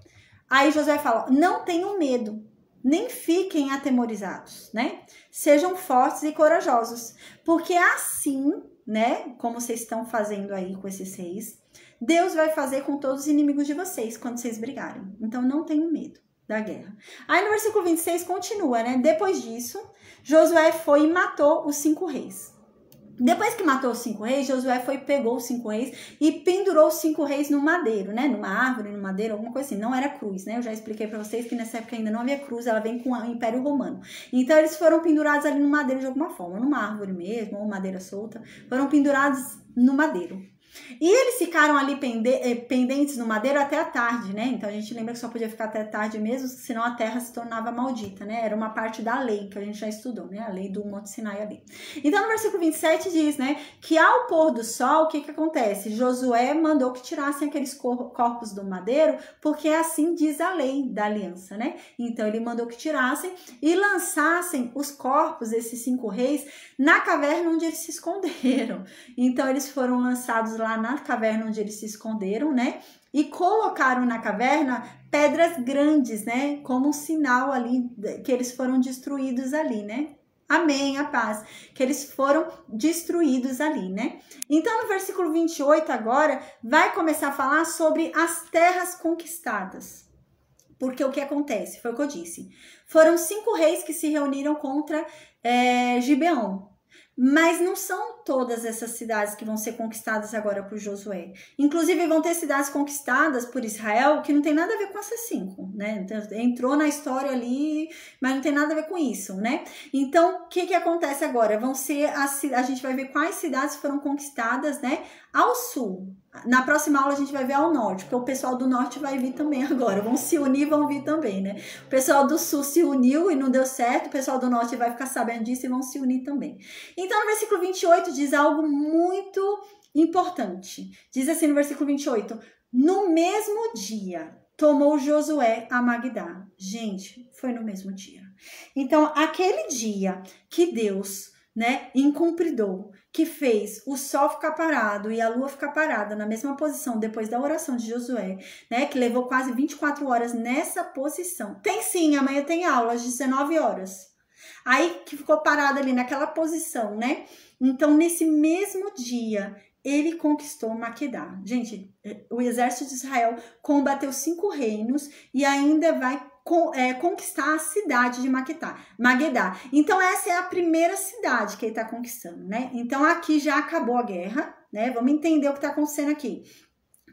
Aí Josué fala, não tenham medo, nem fiquem atemorizados, né? Sejam fortes e corajosos, porque assim, né, como vocês estão fazendo aí com esses reis, Deus vai fazer com todos os inimigos de vocês quando vocês brigarem. Então, não tenham medo da guerra. Aí, no versículo 26, continua, né? Depois disso, Josué foi e matou os 5 reis. Depois que matou os 5 reis, Josué pegou os 5 reis e pendurou os 5 reis no madeiro, né? Numa árvore, no madeiro, alguma coisa assim. Não era cruz, né? Eu já expliquei pra vocês que nessa época ainda não havia cruz, ela vem com o Império Romano. Então, eles foram pendurados ali no madeiro de alguma forma, numa árvore mesmo, ou madeira solta. Foram pendurados no madeiro. E eles ficaram ali pendentes no madeiro até a tarde, né? Então a gente lembra que só podia ficar até a tarde mesmo, senão a terra se tornava maldita, né? Era uma parte da lei que a gente já estudou, né? A lei do Monte Sinai ali. Então no versículo 27 diz, né? Que ao pôr do sol, o que acontece? Josué mandou que tirassem aqueles corpos do madeiro, porque assim diz a lei da aliança, né? Então ele mandou que tirassem e lançassem os corpos desses 5 reis na caverna onde eles se esconderam. Então eles foram lançados lá na caverna onde eles se esconderam, né? E colocaram na caverna pedras grandes, né? Como um sinal ali que eles foram destruídos ali, né? Amém, a paz. Que eles foram destruídos ali, né? Então, no versículo 28 agora, vai começar a falar sobre as terras conquistadas. Porque o que acontece? Foi o que eu disse. Foram 5 reis que se reuniram contra Gibeão. Mas não são todas essas cidades que vão ser conquistadas agora por Josué. Inclusive, vão ter cidades conquistadas por Israel que não tem nada a ver com essas 5, né? Então, entrou na história ali, mas não tem nada a ver com isso, né? Então, o que acontece agora? Vão ser a gente vai ver quais cidades foram conquistadas, né? Ao sul. Na próxima aula a gente vai ver ao norte, porque o pessoal do norte vai vir também agora. Vão se unir, vão vir também, né? O pessoal do sul se uniu e não deu certo, o pessoal do norte vai ficar sabendo disso e vão se unir também. Então, no versículo 28 diz algo muito importante. Diz assim no versículo 28, no mesmo dia tomou Josué a Magdá. Gente, foi no mesmo dia. Então, aquele dia que Deus, né, incumpridou, que fez o sol ficar parado e a lua ficar parada na mesma posição depois da oração de Josué, né, que levou quase 24 horas nessa posição. Tem sim, amanhã tem aula às 19 horas. Aí que ficou parado ali naquela posição, né? Então, nesse mesmo dia, ele conquistou Maquedá. Gente, o exército de Israel combateu 5 reinos e ainda vai conquistar a cidade de Magedá. Então, essa é a primeira cidade que ele está conquistando, né? Então, aqui já acabou a guerra, né? Vamos entender o que está acontecendo aqui.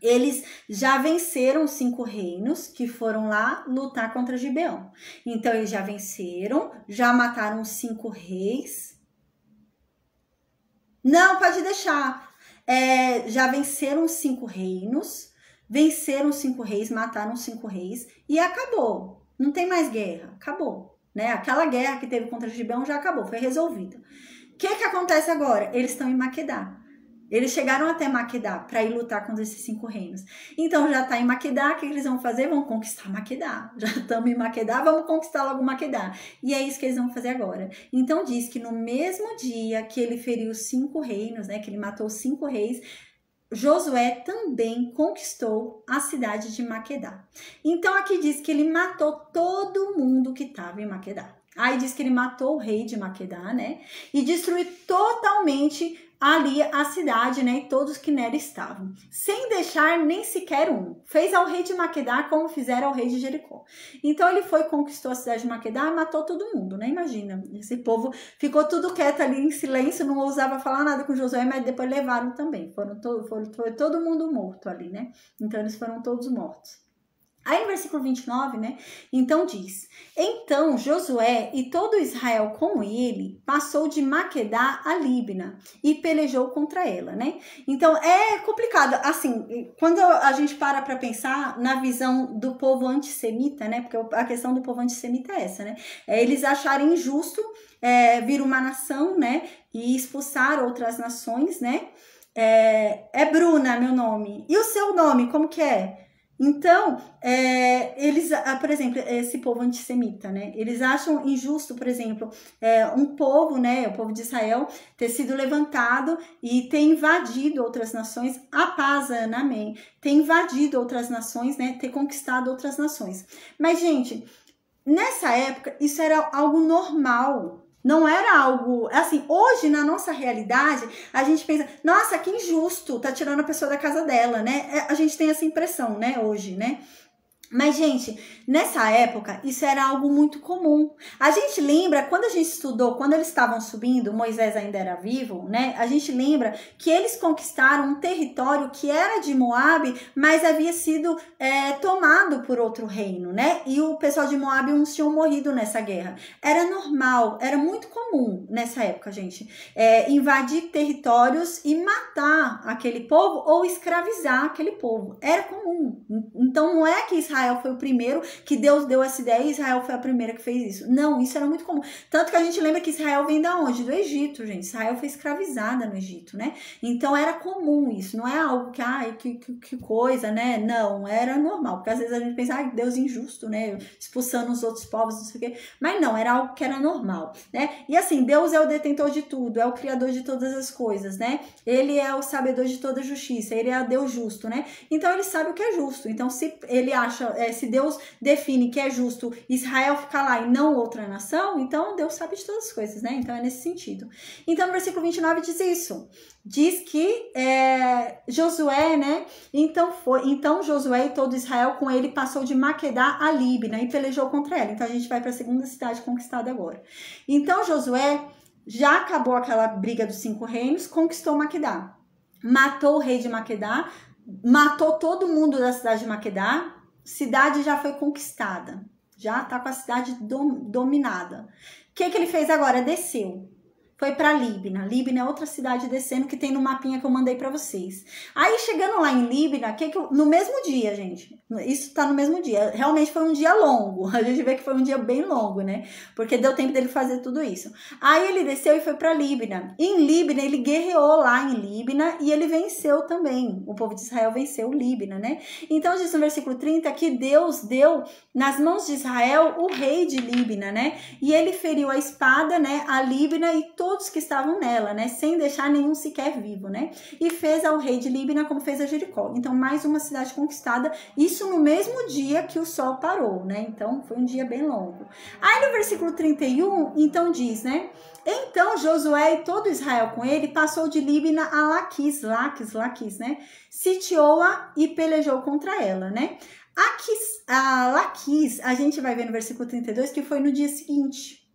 Eles já venceram os 5 reinos que foram lá lutar contra Gibeão. Então, eles já venceram, já mataram os 5 reis. Não, pode deixar. Já venceram os 5 reinos, venceram os 5 reis, mataram os 5 reis e acabou. Não tem mais guerra, acabou, né? Aquela guerra que teve contra Gibeão já acabou, foi resolvida. O que acontece agora? Eles estão em Maquedá. Eles chegaram até Maquedá para ir lutar contra esses 5 reinos. Então já está em Maquedá, o que eles vão fazer? Vão conquistar Maquedá. Já estamos em Maquedá, vamos conquistar logo Maquedá. E é isso que eles vão fazer agora. Então diz que no mesmo dia que ele feriu os 5 reinos, né, que ele matou os 5 reis, Josué também conquistou a cidade de Maquedá. Então aqui diz que ele matou todo mundo que estava em Maquedá. Aí diz que ele matou o rei de Maquedá, né? E destruiu totalmente ali a cidade, né? E todos que nela estavam. Sem deixar nem sequer um. Fez ao rei de Maquedá como fizeram ao rei de Jericó. Então ele foi, conquistou a cidade de Maquedá e matou todo mundo, né? Imagina, esse povo ficou tudo quieto ali em silêncio, não ousava falar nada com Josué, mas depois levaram também. Foi todo mundo morto ali, né? Então eles foram todos mortos. Aí no versículo 29, né, então diz, então Josué e todo Israel com ele passou de Maquedá a Líbina e pelejou contra ela, né? Então é complicado, assim, quando a gente para pensar na visão do povo antissemita, né, porque a questão do povo antissemita é essa, né, eles acharem injusto vir uma nação, né, e expulsar outras nações, né, Bruna, meu nome, e o seu nome, como que é? Então, eles, por exemplo, esse povo antissemita, né? Eles acham injusto, por exemplo, um povo, né? O povo de Israel ter sido levantado e ter invadido outras nações, a paz, Ana, amém, ter invadido outras nações, né? Ter conquistado outras nações. Mas, gente, nessa época, isso era algo normal. Não era algo, assim, hoje na nossa realidade, a gente pensa, nossa, que injusto, tá tirando a pessoa da casa dela, né? A gente tem essa impressão, né, hoje, né? Mas, gente, nessa época, isso era algo muito comum. A gente lembra, quando a gente estudou, quando eles estavam subindo, Moisés ainda era vivo, né? A gente lembra que eles conquistaram um território que era de Moabe, mas havia sido tomado por outro reino, né? E o pessoal de Moabe, uns tinham morrido nessa guerra. Era normal, era muito comum nessa época, gente, invadir territórios e matar aquele povo ou escravizar aquele povo. Era comum. Então, não é que Israel foi o primeiro, que Deus deu essa ideia e Israel foi a primeira que fez isso. Não, isso era muito comum. Tanto que a gente lembra que Israel vem da onde? Do Egito, gente. Israel foi escravizada no Egito, né? Então era comum isso. Não é algo que, que coisa, né? Não, era normal. Porque às vezes a gente pensa, Deus injusto, né? Expulsando os outros povos, não sei o quê. Mas não, era algo que era normal, né? E assim, Deus é o detentor de tudo, é o criador de todas as coisas, né? Ele é o sabedor de toda justiça, ele é Deus justo, né? Então ele sabe o que é justo. Então se ele acha, se Deus define que é justo Israel ficar lá e não outra nação, então Deus sabe de todas as coisas, né? Então é nesse sentido. Então no versículo 29 diz isso. Diz que Josué, né? Então Josué e todo Israel com ele passou de Maquedá a Líbina e pelejou contra ela. Então a gente vai para a segunda cidade conquistada agora. Então Josué já acabou aquela briga dos 5 reinos, conquistou Maquedá. Matou o rei de Maquedá, matou todo mundo da cidade de Maquedá, cidade já foi conquistada, já tá com a cidade dominada. O que ele fez agora? Desceu. Foi para Líbina. Líbina é outra cidade descendo que tem no mapinha que eu mandei para vocês. Aí chegando lá em Líbina, no mesmo dia, gente. Isso tá no mesmo dia. Realmente foi um dia longo. A gente vê que foi um dia bem longo, né? Porque deu tempo dele fazer tudo isso. Aí ele desceu e foi para Líbina. Em Líbina, ele guerreou lá em Líbina e ele venceu também. O povo de Israel venceu Líbina, né? Então diz no versículo 30 que Deus deu nas mãos de Israel o rei de Líbina, né? E ele feriu a espada, né? A Líbina e todos que estavam nela, né? Sem deixar nenhum sequer vivo, né? E fez ao rei de Líbina como fez a Jericó. Então, mais uma cidade conquistada. Isso no mesmo dia que o sol parou, né? Então, foi um dia bem longo. Aí, no versículo 31, então diz, né? Então, Josué e todo Israel com ele passou de Líbina a Laquis, né? Sitiou-a e pelejou contra ela, né? A Laquis, a gente vai ver no versículo 32 que foi no dia seguinte.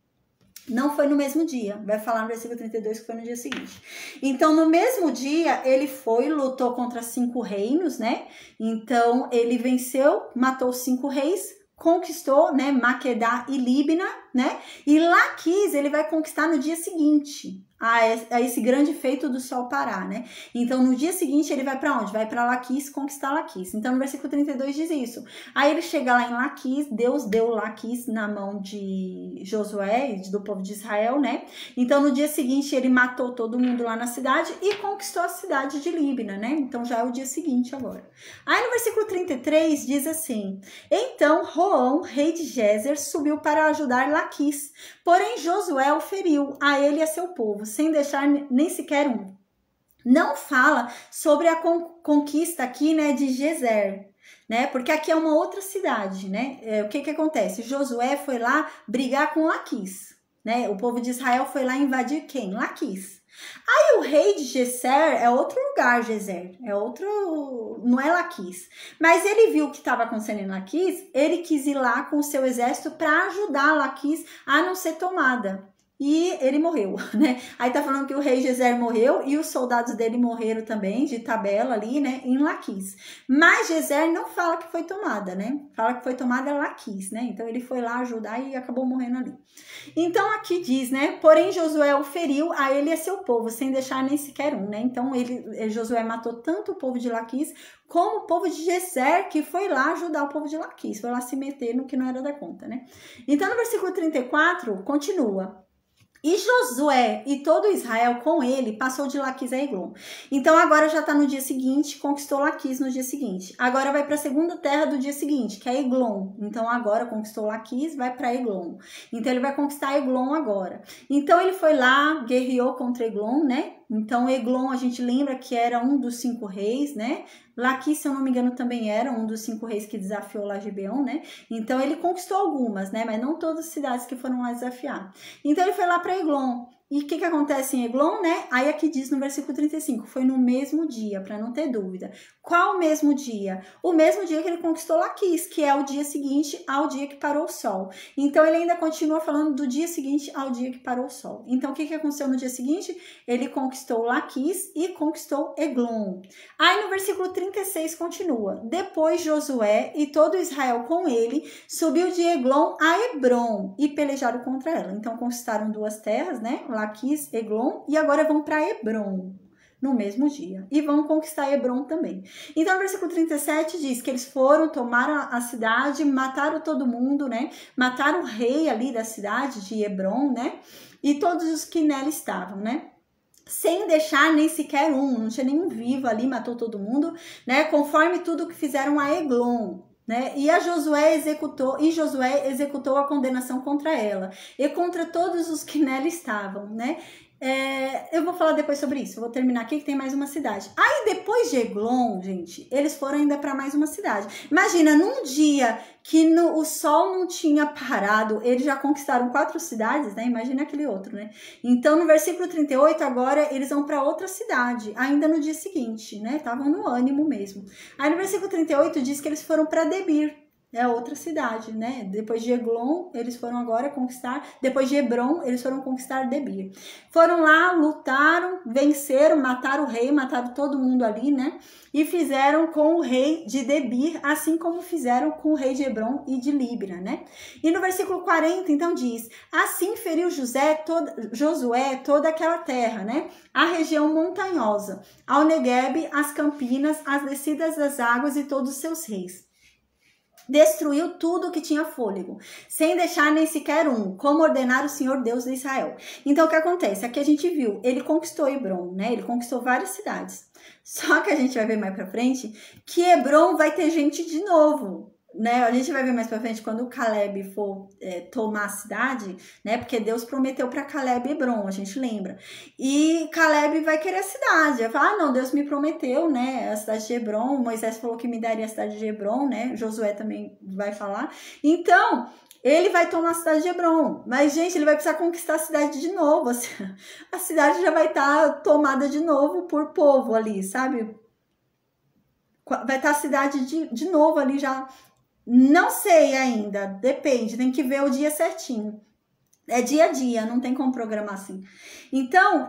Não foi no mesmo dia, vai falar no versículo 32 que foi no dia seguinte. Então, no mesmo dia, ele lutou contra 5 reinos, né? Então, ele venceu, matou 5 reis, conquistou, né, Maquedá e Líbina, né? E Laquis ele vai conquistar no dia seguinte, a esse grande feito do sol parar, né? Então, no dia seguinte, ele vai para onde? Vai para Laquis conquistar Laquis. Então, no versículo 32 diz isso. Aí ele chega lá em Laquis, Deus deu Laquis na mão de Josué e do povo de Israel, né? Então, no dia seguinte, ele matou todo mundo lá na cidade e conquistou a cidade de Líbina, né? Então, já é o dia seguinte agora. Aí, no versículo 33, diz assim: Então, Roão, rei de Gézer, subiu para ajudar Laquis. Porém, Josué o feriu, a ele e a seu povo, sem deixar nem sequer um. Não fala sobre a conquista aqui, né, de Gezer, né? Porque aqui é uma outra cidade, né? O que acontece? Josué foi lá brigar com Laquis, né? O povo de Israel foi lá invadir quem? Laquis. Aí o rei de Gezer é outro lugar, Gezer, é outro, não é Laquis. Mas ele viu o que estava acontecendo em Laquis, ele quis ir lá com o seu exército para ajudar Laquis a não ser tomada. E ele morreu, né? Aí tá falando que o rei Gezer morreu e os soldados dele morreram também, de tabela ali, né? Em Laquis. Mas Gezer não fala que foi tomada, né? Fala que foi tomada Laquis, né? Então ele foi lá ajudar e acabou morrendo ali. Então aqui diz, né? Porém Josué o feriu a ele e a seu povo, sem deixar nem sequer um, né? Então Josué matou tanto o povo de Laquis como o povo de Gezer, que foi lá ajudar o povo de Laquis. Foi lá se meter no que não era da conta, né? Então no versículo 34, continua. E Josué e todo Israel com ele passou de Laquis a Eglon. Então agora já está no dia seguinte, conquistou Laquis no dia seguinte. Agora vai para a segunda terra do dia seguinte, que é Eglon. Então agora conquistou Laquis, vai para Eglon. Então ele vai conquistar Eglon agora. Então ele foi lá, guerreou contra Eglon, né? Então Eglon a gente lembra que era um dos 5 reis, né? Laquis, se eu não me engano, também era um dos 5 reis que desafiou lá Gibeon, né? Então ele conquistou algumas, né? Mas não todas as cidades que foram lá desafiar. Então ele foi lá para Eglon. E o que acontece em Eglon, né? Aí aqui diz no versículo 35, foi no mesmo dia, para não ter dúvida. Qual o mesmo dia? O mesmo dia que ele conquistou Laquis, que é o dia seguinte ao dia que parou o sol. Então, ele ainda continua falando do dia seguinte ao dia que parou o sol. Então, o que aconteceu no dia seguinte? Ele conquistou Laquis e conquistou Eglon. Aí, no versículo 36, continua. Depois, Josué e todo Israel com ele subiu de Eglon a Hebron e pelejaram contra ela. Então, conquistaram duas terras, né? Laquis, Eglon, e agora vão para Hebron no mesmo dia. E vão conquistar Hebron também. Então, no versículo 37 diz que eles foram, tomaram a cidade, mataram todo mundo, né? Mataram o rei ali da cidade de Hebron, né? E todos os que nela estavam, né? Sem deixar nem sequer não tinha nenhum vivo ali, matou todo mundo, né? Conforme tudo que fizeram a Eglon. Né? E Josué executou a condenação contra ela e contra todos os que nela estavam, né? Eu vou falar depois sobre isso. Eu vou terminar aqui que tem mais uma cidade. Aí depois de Eglon, gente, eles foram ainda para mais uma cidade. Imagina, num dia que o sol não tinha parado, eles já conquistaram 4 cidades, né? Imagina aquele outro, né? Então, no versículo 38, agora eles vão para outra cidade, ainda no dia seguinte, né? Estavam no ânimo mesmo. Aí no versículo 38 diz que eles foram para Debir. É outra cidade, né? Depois de Eglon, eles foram agora conquistar. Depois de Hebron, eles foram conquistar Debir. Foram lá, lutaram, venceram, mataram o rei, mataram todo mundo ali, né? E fizeram com o rei de Debir, assim como fizeram com o rei de Hebron e de Libna, né? E no versículo 40, então diz: assim feriu Josué toda aquela terra, né? A região montanhosa, ao Neguebe, as campinas, as descidas das águas e todos os seus reis. Destruiu tudo que tinha fôlego, sem deixar nem sequer como ordenara o Senhor Deus de Israel. Então, o que acontece? Aqui a gente viu, ele conquistou Hebron, né? Ele conquistou várias cidades. Só que a gente vai ver mais pra frente que Hebron vai ter gente de novo, né? A gente vai ver mais pra frente quando o Caleb for tomar a cidade, né? Porque Deus prometeu para Caleb Hebron, a gente lembra. E Caleb vai querer a cidade. Vai falar, não, Deus me prometeu, né? A cidade de Hebron. Moisés falou que me daria a cidade de Hebron, né? Josué também vai falar. Então, ele vai tomar a cidade de Hebron. Mas, gente, ele vai precisar conquistar a cidade de novo. A cidade já vai estar tomada de novo por povo ali, sabe? Vai estar a cidade de novo ali já. Não sei ainda, depende, tem que ver o dia certinho. É dia a dia, não tem como programar assim. Então,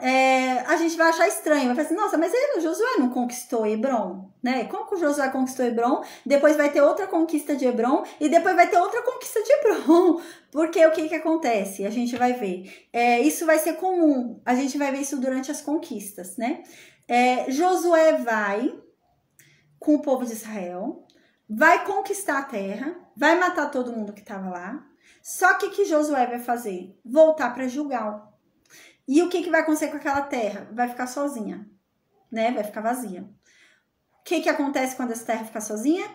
a gente vai achar estranho, vai falar assim, nossa, mas o Josué não conquistou Hebron, né? Como que o Josué conquistou Hebron? Depois vai ter outra conquista de Hebron e depois vai ter outra conquista de Hebron. Porque o que acontece? A gente vai ver. Isso vai ser comum, a gente vai ver isso durante as conquistas, né? Josué vai com o povo de Israel, vai conquistar a terra, vai matar todo mundo que estava lá. Só que Josué vai fazer? Voltar para Gilgal. E o que vai acontecer com aquela terra? Vai ficar sozinha, né? Vai ficar vazia. O que acontece quando essa terra fica sozinha?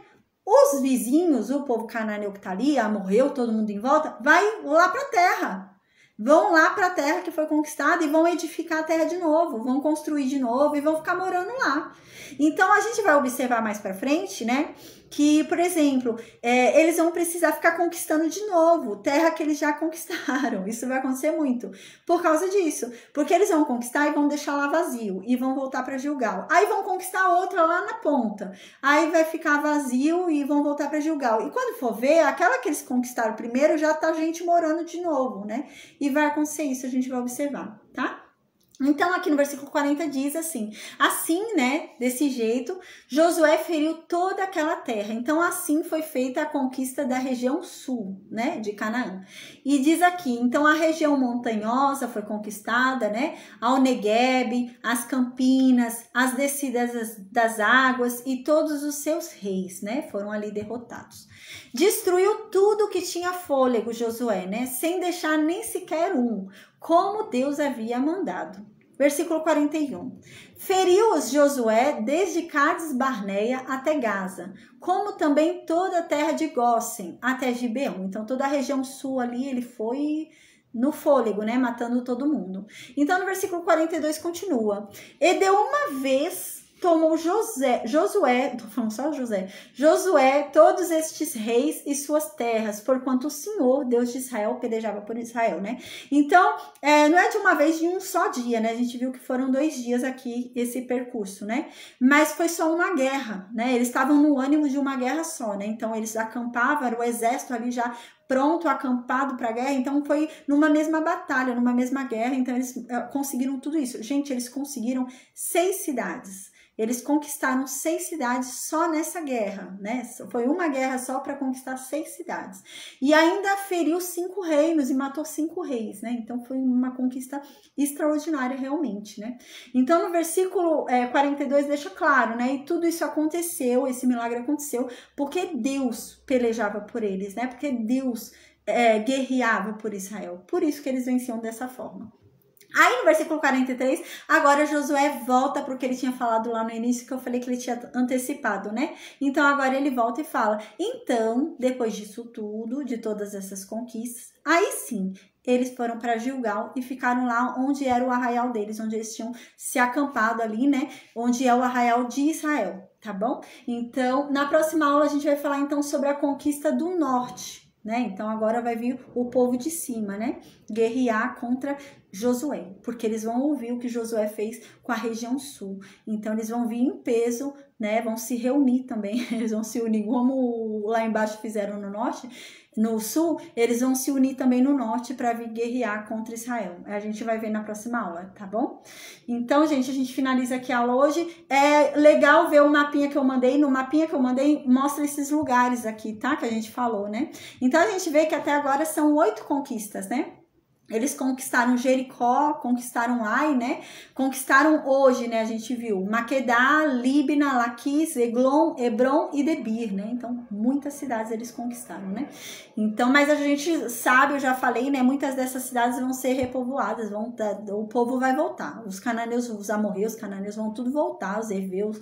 Os vizinhos, o povo cananeu que tá ali, morreu todo mundo em volta, vai lá para a terra. Vão lá para a terra que foi conquistada e vão edificar a terra de novo, vão construir de novo e vão ficar morando lá. Então, a gente vai observar mais para frente, né? Que, por exemplo, eles vão precisar ficar conquistando de novo terra que eles já conquistaram. Isso vai acontecer muito por causa disso. Porque eles vão conquistar e vão deixar lá vazio e vão voltar para Gilgal. Aí vão conquistar outra lá na ponta. Aí vai ficar vazio e vão voltar para Gilgal. E quando for ver, aquela que eles conquistaram primeiro já tá gente morando de novo, né? E vai acontecer isso, a gente vai observar, tá? Então, aqui no versículo 40 diz assim, né, desse jeito, Josué feriu toda aquela terra. Então, assim foi feita a conquista da região sul, né, de Canaã. E diz aqui, então a região montanhosa foi conquistada, né, ao Neguebe, as campinas, as descidas das águas e todos os seus reis, né, foram ali derrotados. Destruiu tudo que tinha fôlego, Josué, né, sem deixar nem sequer como Deus havia mandado. Versículo 41. Feriu-os Josué desde Cades Barneia até Gaza, como também toda a terra de Gósen até Gibeão. Então, toda a região sul ali, ele foi no fôlego, né, matando todo mundo. Então, no versículo 42 continua. E de uma vez tomou Josué, tô falando só Josué, todos estes reis e suas terras, porquanto o Senhor, Deus de Israel, pelejava por Israel, né? Então, não é de uma vez, de um só dia, né? A gente viu que foram 2 dias aqui, esse percurso, né? Mas foi só uma guerra, né? Eles estavam no ânimo de uma guerra só, né? Então, eles acampavam, era o exército ali já pronto, acampado para a guerra, então foi numa mesma batalha, numa mesma guerra, então eles conseguiram tudo isso. Gente, eles conseguiram 6 cidades. Eles conquistaram 6 cidades só nessa guerra, né? Foi uma guerra só para conquistar 6 cidades. E ainda feriu 5 reinos e matou 5 reis, né? Então foi uma conquista extraordinária realmente, né? Então no versículo 42 deixa claro, né? E tudo isso aconteceu, esse milagre aconteceu, porque Deus pelejava por eles, né? Porque Deus guerreava por Israel. Por isso que eles venciam dessa forma. Aí no versículo 43, agora Josué volta para o que ele tinha falado lá no início, que eu falei que ele tinha antecipado, né? Então agora ele volta e fala, então, depois disso tudo, de todas essas conquistas, aí sim, eles foram para Gilgal e ficaram lá onde era o arraial deles, onde eles tinham se acampado ali, né? Onde é o arraial de Israel, tá bom? Então, na próxima aula a gente vai falar então sobre a conquista do norte, né? Então agora vai vir o povo de cima, né? Guerrear contra Josué, porque eles vão ouvir o que Josué fez com a região sul. Então eles vão vir em peso, né? Vão se reunir também, eles vão se unir como lá embaixo fizeram no norte, no sul, eles vão se unir também no norte para vir guerrear contra Israel. A gente vai ver na próxima aula, tá bom? Então, gente, a gente finaliza aqui a aula hoje. É legal ver o mapinha que eu mandei. No mapinha que eu mandei, mostra esses lugares aqui, tá? Que a gente falou, né? Então, a gente vê que até agora são 8 conquistas, né? Eles conquistaram Jericó, conquistaram Ai, né? Conquistaram hoje, né? A gente viu Maquedá, Líbina, Laquis, Eglon, Hebron e Debir, né? Então, muitas cidades eles conquistaram, né? Então, mas a gente sabe, eu já falei, né? Muitas dessas cidades vão ser repovoadas, o povo vai voltar. Os cananeus, os amorreus, os cananeus vão tudo voltar, os heveus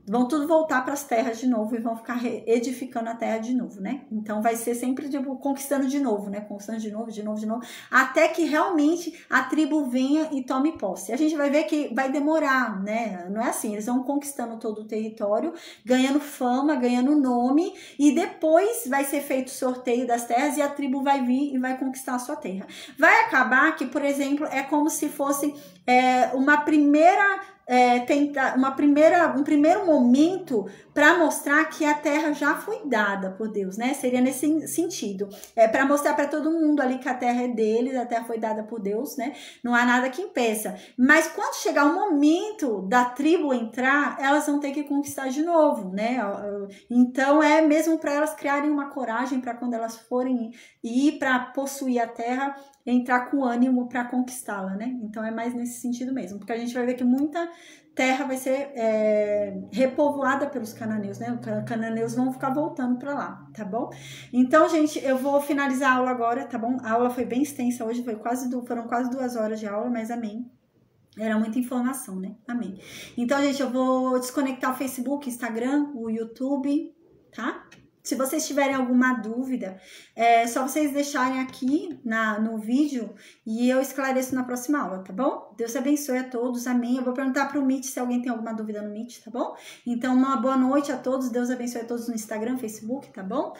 vão tudo voltar para as terras de novo e vão ficar edificando a terra de novo, né? Então vai ser sempre tipo, conquistando de novo, né? Conquistando de novo, até que realmente a tribo venha e tome posse. A gente vai ver que vai demorar, né? Não é assim, eles vão conquistando todo o território, ganhando fama, ganhando nome, e depois vai ser feito o sorteio das terras e a tribo vai vir e vai conquistar a sua terra. Vai acabar que, por exemplo, é como se fosse uma primeira... um primeiro momento para mostrar que a terra já foi dada por Deus, né? Seria nesse sentido. Para mostrar para todo mundo ali que a terra é deles, a terra foi dada por Deus, né? Não há nada que impeça. Mas quando chegar o momento da tribo entrar, elas vão ter que conquistar de novo, né? Então é mesmo para elas criarem uma coragem para quando elas forem ir para possuir a terra, entrar com ânimo para conquistá-la, né? Então é mais nesse sentido mesmo, porque a gente vai ver que muita terra vai ser repovoada pelos cananeus, né? Os cananeus vão ficar voltando para lá, tá bom? Então, gente, eu vou finalizar a aula agora, tá bom? A aula foi bem extensa hoje, foram quase 2 horas de aula, mas amém. Era muita informação, né? Amém. Então, gente, eu vou desconectar o Facebook, Instagram, o YouTube, tá? Se vocês tiverem alguma dúvida, é só vocês deixarem aqui no vídeo e eu esclareço na próxima aula, tá bom? Deus abençoe a todos, amém. Eu vou perguntar para o Meet se alguém tem alguma dúvida no Meet, tá bom? Então, uma boa noite a todos, Deus abençoe a todos no Instagram, Facebook, tá bom?